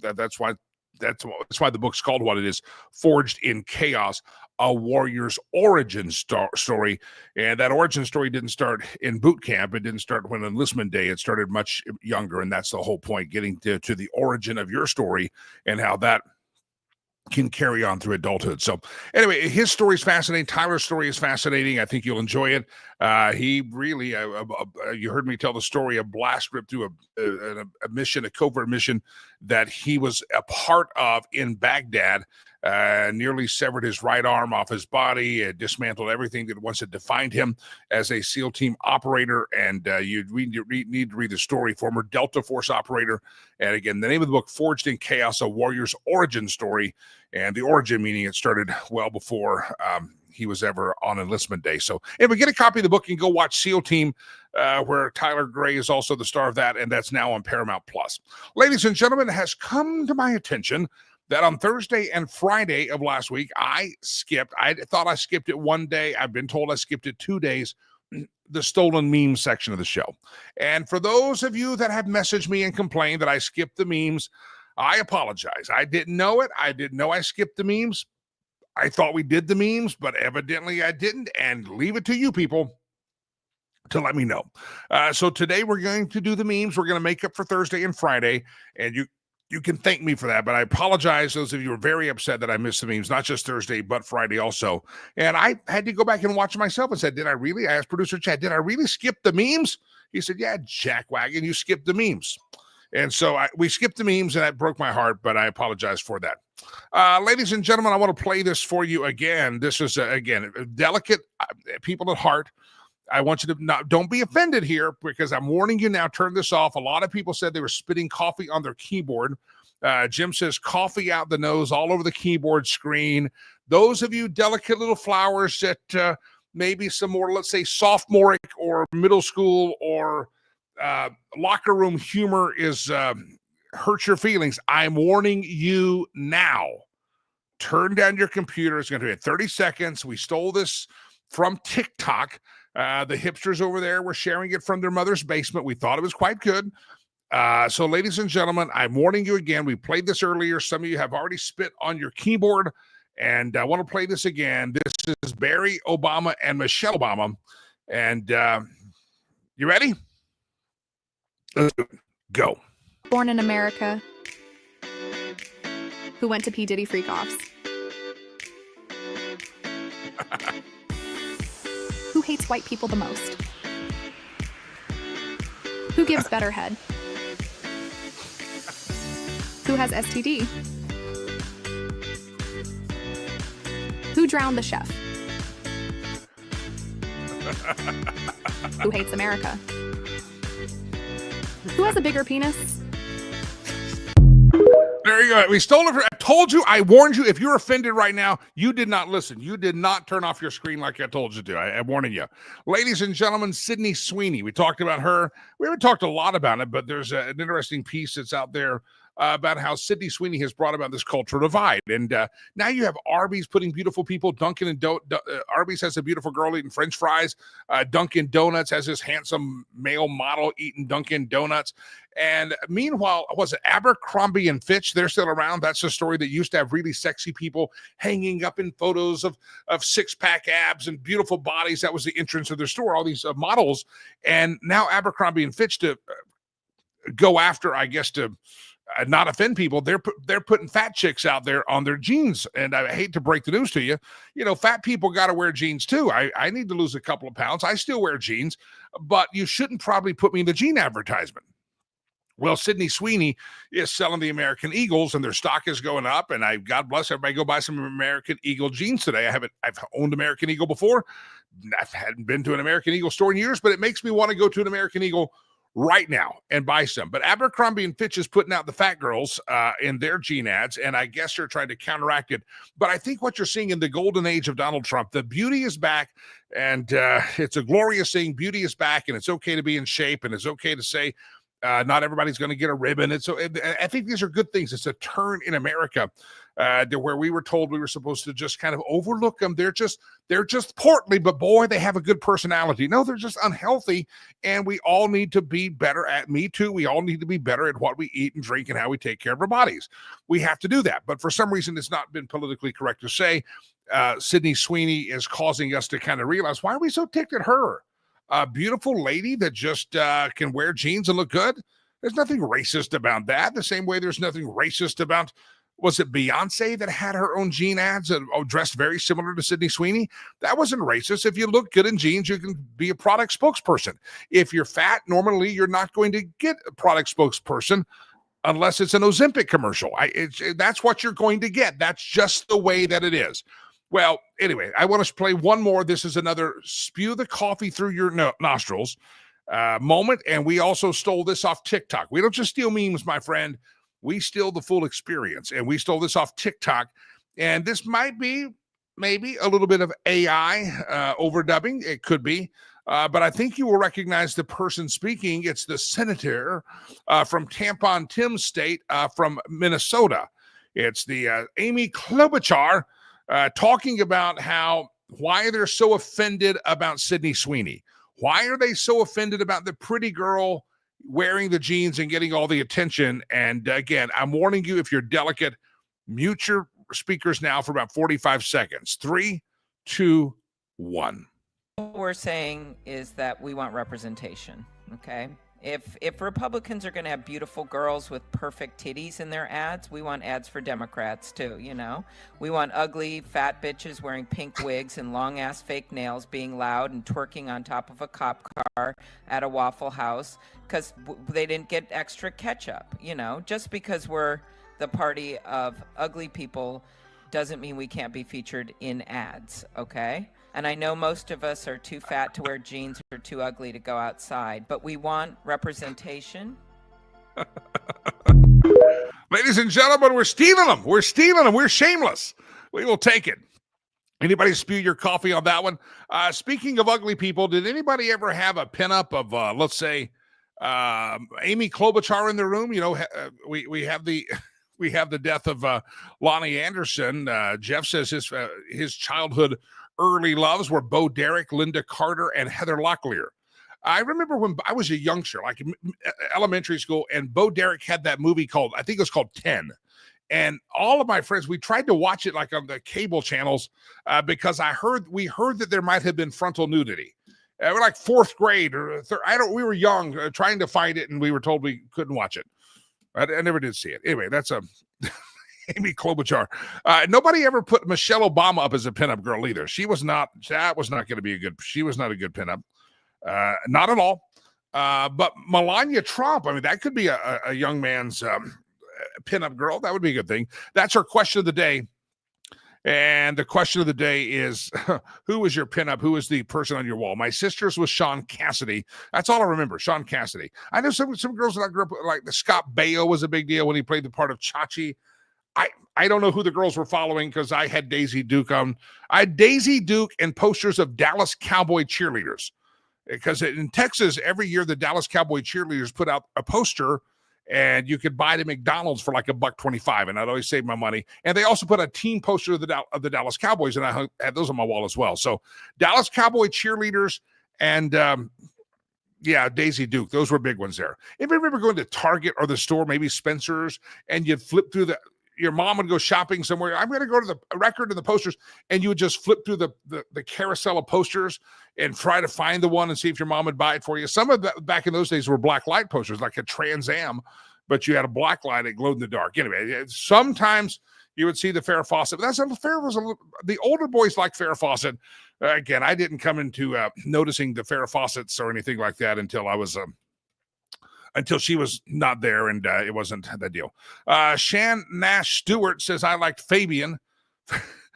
that's why the book's called what it is, Forged in Chaos, a warrior's origin story. And that origin story didn't start in boot camp. It didn't start when enlistment day. It started much younger, and that's the whole point, getting to the origin of your story and how that can carry on through adulthood. So anyway, his story is fascinating. Tyler's story is fascinating. I think you'll enjoy it. He really, you heard me tell the story, a blast rip through a mission, a covert mission that he was a part of in Baghdad. Nearly severed his right arm off his body, dismantled everything that once had defined him as a SEAL Team operator. And you need to read the story, former Delta Force operator. And again, the name of the book, Forged in Chaos, a warrior's origin story. And the origin meaning it started well before he was ever on enlistment day. So if we get a copy of the book, you can go watch SEAL Team, where Tyler Gray is also the star of that. And that's now on Paramount Plus. Ladies and gentlemen, it has come to my attention that on Thursday and Friday of last week, I thought I skipped it one day. I've been told I skipped it 2 days, the stolen memes section of the show. And for those of you that have messaged me and complained that I skipped the memes, I apologize. I didn't know it. I didn't know I skipped the memes. I thought we did the memes, but evidently I didn't. And leave it to you people to let me know. So today we're going to do the memes. We're going to make up for Thursday and Friday. And you can thank me for that, but I apologize. Those of you who are very upset that I missed the memes, not just Thursday, but Friday also. And I had to go back and watch myself and said, I asked producer Chad, did I really skip the memes? He said, yeah, jackwagon, you skipped the memes. And so we skipped the memes, and that broke my heart, but I apologize for that. Ladies and gentlemen, I want to play this for you again. This is, again, delicate people at heart. I want you to don't be offended here, because I'm warning you now, turn this off. A lot of people said they were spitting coffee on their keyboard. Jim says coffee out the nose all over the keyboard screen. Those of you delicate little flowers that maybe some more, let's say, sophomoric or middle school or locker room humor is hurt your feelings. I'm warning you now. Turn down your computer. It's going to be 30 seconds. We stole this from TikTok. The hipsters over there were sharing it from their mother's basement. We thought it was quite good. So ladies and gentlemen, I'm warning you again. We played this earlier. Some of you have already spit on your keyboard, and I want to play this again. This is Barry Obama and Michelle Obama. And you ready? Let's go. Born in America. Who went to P. Diddy freak-offs. Who hates white people the most? Who gives better head? Who has STD? Who drowned the chef? Who hates America? Who has a bigger penis? There you go. We stole it. I told you. I warned you. If you're offended right now, you did not listen. You did not turn off your screen like I told you to. I'm warning you. Ladies and gentlemen, Sydney Sweeney. We talked about her. We haven't talked a lot about it, but there's an interesting piece that's out there about how Sydney Sweeney has brought about this cultural divide. And now you have Arby's putting beautiful people. Arby's has a beautiful girl eating French fries. Dunkin' Donuts has this handsome male model eating Dunkin' Donuts. And meanwhile, was it Abercrombie and Fitch? They're still around. That's a story that used to have really sexy people hanging up in photos of six-pack abs and beautiful bodies. That was the entrance of their store, all these models. And now Abercrombie and Fitch, to go after, I guess, to not offend people, they're putting fat chicks out there on their jeans. And I hate to break the news to you, fat people got to wear jeans too. I need to lose a couple of pounds. I still wear jeans, but you shouldn't probably put me in the jean advertisement. Well, Sydney Sweeney is selling the American Eagles, and their stock is going up. And God bless everybody, go buy some American Eagle jeans today. I've owned American Eagle before. I hadn't been to an American Eagle store in years, but it makes me want to go to an American Eagle right now and buy some. But Abercrombie and Fitch is putting out the fat girls in their jean ads, and I guess they're trying to counteract it. But I think what you're seeing in the golden age of Donald Trump, the beauty is back, and it's a glorious thing. Beauty is back, and it's okay to be in shape, and it's okay to say, not everybody's going to get a ribbon. And so I think these are good things. It's a turn in America to where we were told we were supposed to just kind of overlook them. They're just portly, but boy, they have a good personality. No, they're just unhealthy. And we all need to be better me too. We all need to be better at what we eat and drink and how we take care of our bodies. We have to do that. But for some reason, it's not been politically correct to say Sydney Sweeney is causing us to kind of realize, why are we so ticked at her? A beautiful lady that just can wear jeans and look good. There's nothing racist about that. The same way there's nothing racist about, was it Beyonce that had her own jean ads dressed very similar to Sydney Sweeney? That wasn't racist. If you look good in jeans, you can be a product spokesperson. If you're fat, normally you're not going to get a product spokesperson unless it's an Ozempic commercial. That's what you're going to get. That's just the way that it is. Well, anyway, I want to play one more. This is another spew the coffee through your nostrils moment. And we also stole this off TikTok. We don't just steal memes, my friend. We steal the full experience. And we stole this off TikTok. And this might be maybe a little bit of AI overdubbing. It could be. But I think you will recognize the person speaking. It's the senator from Tampon Tim State from Minnesota. It's the Amy Klobuchar. Talking about why they're so offended about Sydney Sweeney. Why are they so offended about the pretty girl wearing the jeans and getting all the attention? And again, I'm warning you, if you're delicate, mute your speakers now for about 45 seconds. 3, 2, 1. What we're saying is that we want representation, okay? If Republicans are going to have beautiful girls with perfect titties in their ads, we want ads for Democrats too, We want ugly, fat bitches wearing pink wigs and long-ass fake nails being loud and twerking on top of a cop car at a Waffle House because they didn't get extra ketchup, Just because we're the party of ugly people doesn't mean we can't be featured in ads, okay? And I know most of us are too fat to wear jeans or too ugly to go outside, but we want representation. Ladies and gentlemen, we're stealing them. We're stealing them. We're shameless. We will take it. Anybody spew your coffee on that one? Speaking of ugly people, did anybody ever have a pinup of, let's say, Amy Klobuchar in the room? We have the death of Lonnie Anderson. Jeff says his childhood early loves were Bo Derek, Linda Carter, and Heather Locklear. I remember when I was a youngster, like elementary school, and Bo Derek had that movie called, I think it was called 10. And all of my friends, we tried to watch it like on the cable channels because we heard that there might have been frontal nudity. We're like fourth grade or we were young trying to find it, and we were told we couldn't watch it. I never did see it. Anyway, that's Amy Klobuchar. Nobody ever put Michelle Obama up as a pinup girl either. She was not a good pinup. Not at all. But Melania Trump, I mean, that could be a young man's pinup girl. That would be a good thing. That's our question of the day. And the question of the day is, who was your pinup? Who was the person on your wall? My sister's was Sean Cassidy. That's all I remember, Sean Cassidy. I know some girls that I grew up with, like the Scott Baio was a big deal when he played the part of Chachi. I don't know who the girls were following because I had Daisy Duke on. I had Daisy Duke and posters of Dallas Cowboy cheerleaders. Because in Texas, every year the Dallas Cowboy cheerleaders put out a poster, and you could buy it at McDonald's for like $1.25, and I'd always save my money. And they also put a team poster of the Dallas Cowboys, and I had those on my wall as well. So Dallas Cowboy cheerleaders and Daisy Duke, those were big ones there. If you remember going to Target or the store, maybe Spencer's, and you'd flip through your mom would go shopping somewhere. I'm going to go to the record and the posters, and you would just flip through the carousel of posters and try to find the one and see if your mom would buy it for you. Some of that back in those days were black light posters, like a Trans Am, but you had a black light that glowed in the dark. Anyway, sometimes you would see the Farrah Fawcett. But the older boys like Farrah Fawcett. Again, I didn't come into noticing the Farrah Fawcett's or anything like that until until she was not there, and it wasn't that deal. Shan Nash Stewart says, I liked Fabian.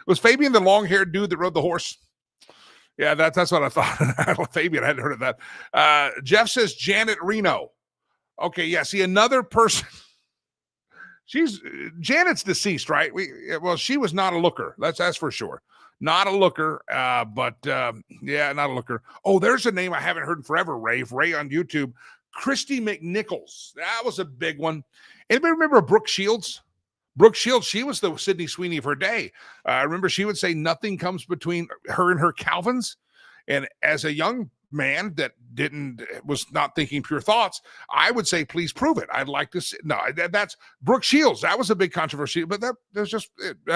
Was Fabian the long-haired dude that rode the horse? Yeah, that's what I thought. Fabian, I hadn't heard of that. Jeff says Janet Reno. Okay, yeah, see, another person. Janet's deceased, right? She was not a looker. That's for sure. Not a looker, but not a looker. Oh, there's a name I haven't heard in forever, Ray on YouTube. Christy McNichols. That was a big one. Anybody remember Brooke Shields? Brooke Shields, she was the Sydney Sweeney of her day. I remember she would say nothing comes between her and her Calvins. And as a young man that was not thinking pure thoughts, I would say, please prove it. I'd like to see. No, that's Brooke Shields. That was a big controversy, but there's just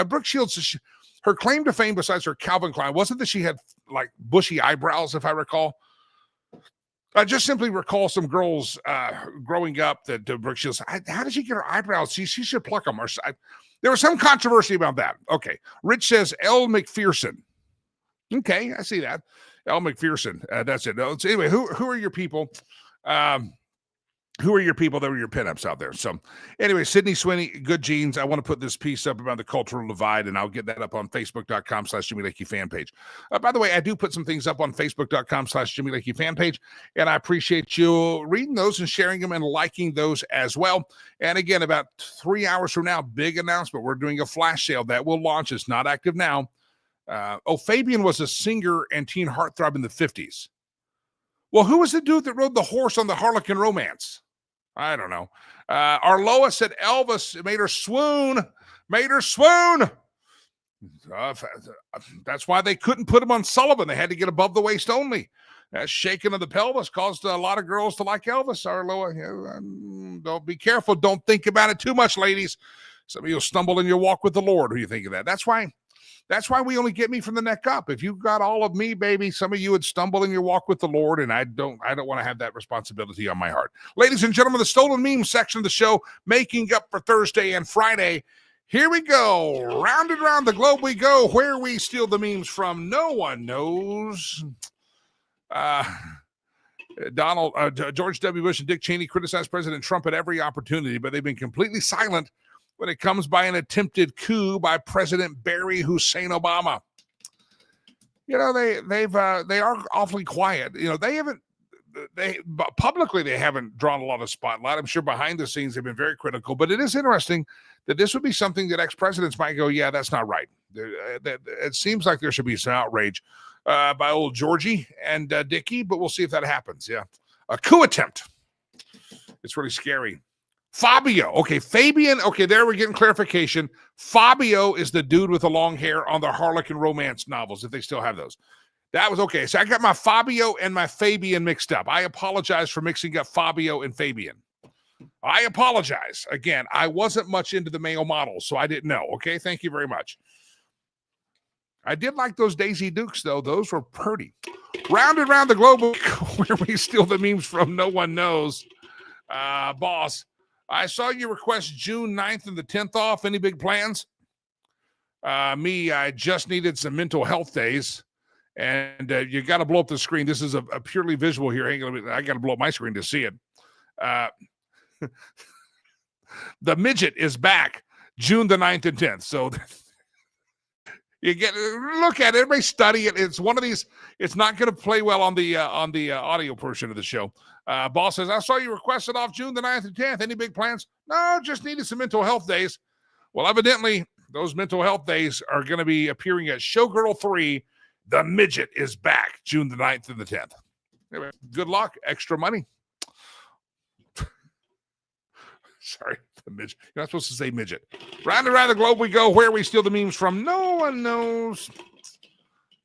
Brooke Shields. Her claim to fame, besides her Calvin Klein, wasn't that she had like bushy eyebrows, if I recall. I just simply recall some girls growing up that Brooke Shields. How did she get her eyebrows? She should pluck them. There was some controversy about that. Okay. Rich says Elle McPherson. Okay, I see that. Elle McPherson. That's it. No, anyway, who are your people? Who are your people that were your pinups out there? So anyway, Sydney Sweeney, good genes. I want to put this piece up about the cultural divide, and I'll get that up on Facebook.com/Jimmy Lakey fan page. By the way, I do put some things up on Facebook.com/Jimmy Lakey fan page, and I appreciate you reading those and sharing them and liking those as well. And again, about 3 hours from now, big announcement. We're doing a flash sale that will launch. It's not active now. Fabian was a singer and teen heartthrob in the 50s. Well, who was the dude that rode the horse on the Harlequin Romance? I don't know. Arloa said Elvis made her swoon. That's why they couldn't put him on Sullivan. They had to get above the waist only. That shaking of the pelvis caused a lot of girls to like Elvis, Arloa. Don't be careful. Don't think about it too much, ladies. Some of you will stumble in your walk with the Lord. What do you think of that? That's why we only get me from the neck up. If you got all of me, baby, some of you would stumble in your walk with the Lord, and I don't want to have that responsibility on my heart. Ladies and gentlemen, the stolen meme section of the show, making up for Thursday and Friday. Here we go. Round and round the globe we go. Where we steal the memes from, no one knows. George W. Bush and Dick Cheney criticized President Trump at every opportunity, but they've been completely silent when it comes by an attempted coup by President Barry Hussein Obama. You know, they are awfully quiet. You know, publicly they haven't drawn a lot of spotlight. I'm sure behind the scenes they've been very critical, but it is interesting that this would be something that ex-presidents might go, yeah, that's not right. It seems like there should be some outrage by old Georgie and Dickie, but we'll see if that happens. Yeah. A coup attempt. It's really scary. Fabio. Okay, Fabian. Okay, there we're getting clarification. Fabio is the dude with the long hair on the Harlequin Romance novels, if they still have those. That was okay. So I got my Fabio and my Fabian mixed up. I apologize for mixing up Fabio and Fabian. I apologize. Again, I wasn't much into the male models, so I didn't know. Okay, thank you very much. I did like those Daisy Dukes, though. Those were pretty. Round and round the globe, where we steal the memes from, no one knows. Boss. I saw you request June 9th and the 10th off. Any big plans? I just needed some mental health days. And you got to blow up the screen. This is a purely visual here. I got to blow up my screen to see it. The midget is back June the 9th and 10th. So look at it. Everybody study it. It's one of these. It's not going to play well on the audio portion of the show. Boss says, I saw you requested off June the 9th and 10th. Any big plans? No, just needed some mental health days. Well, evidently, those mental health days are going to be appearing at Showgirl 3. The midget is back June the 9th and the 10th. Anyway, good luck. Extra money. Sorry, the midget. You're not supposed to say midget. Round and around the globe we go. Where we steal the memes from, no one knows.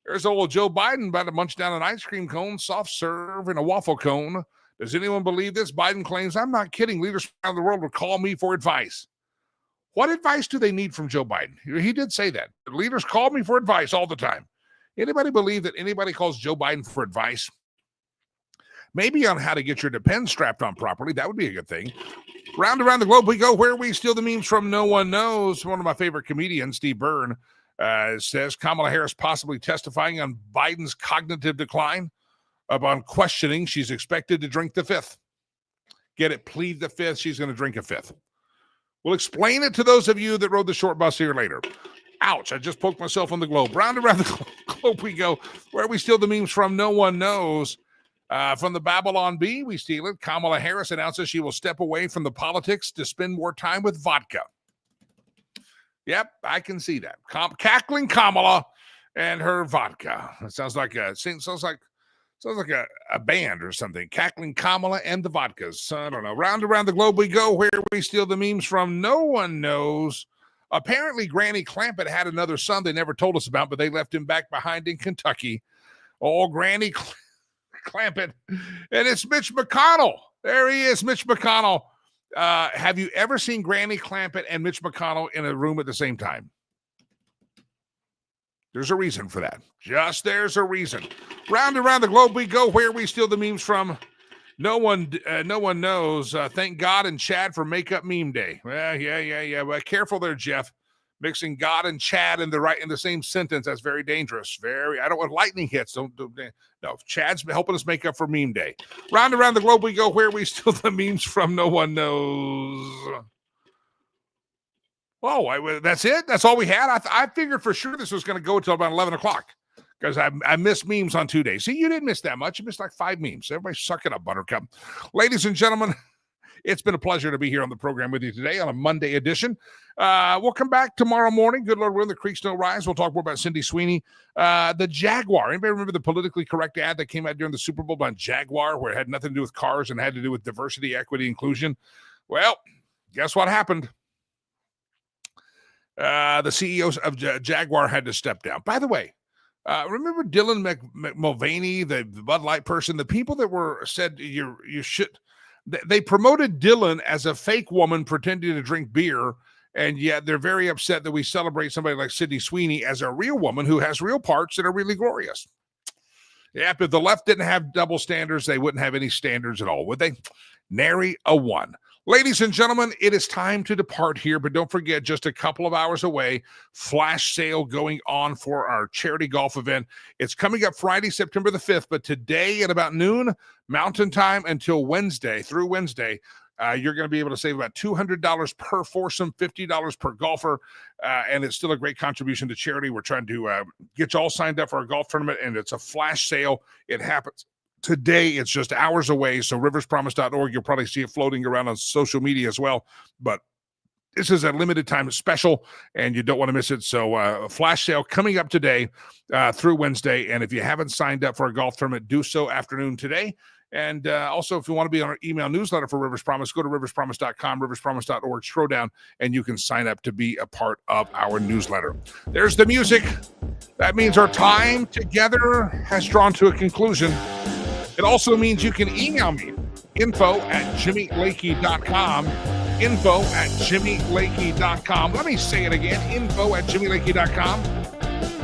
There's old Joe Biden about to munch down an ice cream cone, soft serve, and a waffle cone. Does anyone believe this? Biden claims, I'm not kidding. Leaders around the world will call me for advice. What advice do they need from Joe Biden? He did say that. Leaders call me for advice all the time. Anybody believe that anybody calls Joe Biden for advice? Maybe on how to get your Depends strapped on properly. That would be a good thing. Round around the globe we go. Where we steal the memes from, no one knows. One of my favorite comedians, Steve Byrne, says Kamala Harris possibly testifying on Biden's cognitive decline. Upon questioning, she's expected to drink the fifth. Get it? Plead the fifth. She's going to drink a fifth. We'll explain it to those of you that rode the short bus here later. Ouch, I just poked myself on the globe. Round around the globe we go. Where we steal the memes from, no one knows. From the Babylon Bee, we steal it. Kamala Harris announces she will step away from the politics to spend more time with vodka. Yep, I can see that. Cackling Kamala and her vodka. It sounds like a band or something. Cackling Kamala and the vodkas. I don't know. Round around the globe we go. Where we steal the memes from, no one knows. Apparently, Granny Clampett had another son they never told us about, but they left him back behind in Kentucky. Oh, Granny Clampett. And it's Mitch McConnell. There he is, Mitch McConnell. Have you ever seen Granny Clampett and Mitch McConnell in a room at the same time? There's a reason for that. Just there's a reason. Round and around the globe we go. Where we steal the memes from, no one knows. Thank God and Chad for Makeup Meme Day. Well, yeah. Well, careful there, Jeff. Mixing God and Chad in the same sentence, that's very dangerous. I don't want lightning hits. No, Chad's helping us make up for Meme Day. Round and around the globe we go. Where we steal the memes from, no one knows. Oh, that's it? That's all we had? I figured for sure this was going to go until about 11 o'clock because I missed memes on 2 days. See, you didn't miss that much. You missed like 5 memes. Everybody suck it up, Buttercup. Ladies and gentlemen, it's been a pleasure to be here on the program with you today on a Monday edition. We'll come back tomorrow morning. Good Lord willing, the creeks don't rise. We'll talk more about Cindy Sweeney. The Jaguar. Anybody remember the politically correct ad that came out during the Super Bowl about Jaguar where it had nothing to do with cars and had to do with diversity, equity, inclusion? Well, guess what happened? The CEOs of Jaguar had to step down. By the way, remember Dylan Mulvaney, the Bud Light person, the people that said you should, they promoted Dylan as a fake woman pretending to drink beer, and yet they're very upset that we celebrate somebody like Sydney Sweeney as a real woman who has real parts that are really glorious. Yeah, if the left didn't have double standards, they wouldn't have any standards at all, would they? Nary a one. Ladies and gentlemen, it is time to depart here, but don't forget, just a couple of hours away, flash sale going on for our charity golf event. It's coming up Friday, September the 5th, but today at about noon, Mountain Time until Wednesday, through Wednesday, you're going to be able to save about $200 per foursome, $50 per golfer, and it's still a great contribution to charity. We're trying to get you all signed up for our golf tournament, and it's a flash sale. It happens today. It's just hours away, so riverspromise.org. You'll probably see it floating around on social media as well, but this is a limited time special, and you don't want to miss it. So a flash sale coming up today through Wednesday, and if you haven't signed up for a golf tournament, do so afternoon today. And also, if you want to be on our email newsletter for Rivers Promise, go to riverspromise.com, riverspromise.org, scroll down, and you can sign up to be a part of our newsletter. There's the music. That means our time together has drawn to a conclusion. It also means you can email me, info@jimmylakey.com, info@jimmylakey.com. Let me say it again, info@jimmylakey.com.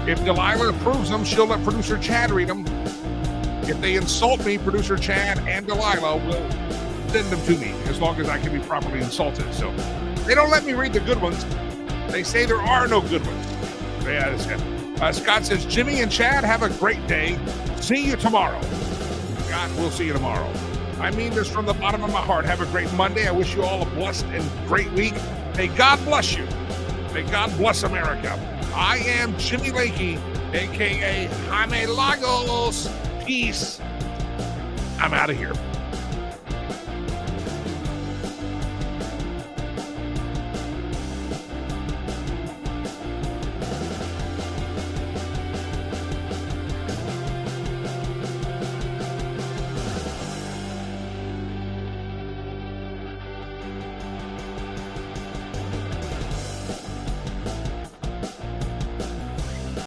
If Delilah approves them, she'll let producer Chad read them. If they insult me, producer Chad and Delilah will send them to me as long as I can be properly insulted. So they don't let me read the good ones. They say there are no good ones. Yeah, that's it. Scott says, Jimmy and Chad, have a great day. See you tomorrow. God, we'll see you tomorrow. I mean this from the bottom of my heart. Have a great Monday. I wish you all a blessed and great week. May God bless you. May God bless America. I am Jimmy Lakey, a.k.a. Jaime Lagos. Peace. I'm out of here.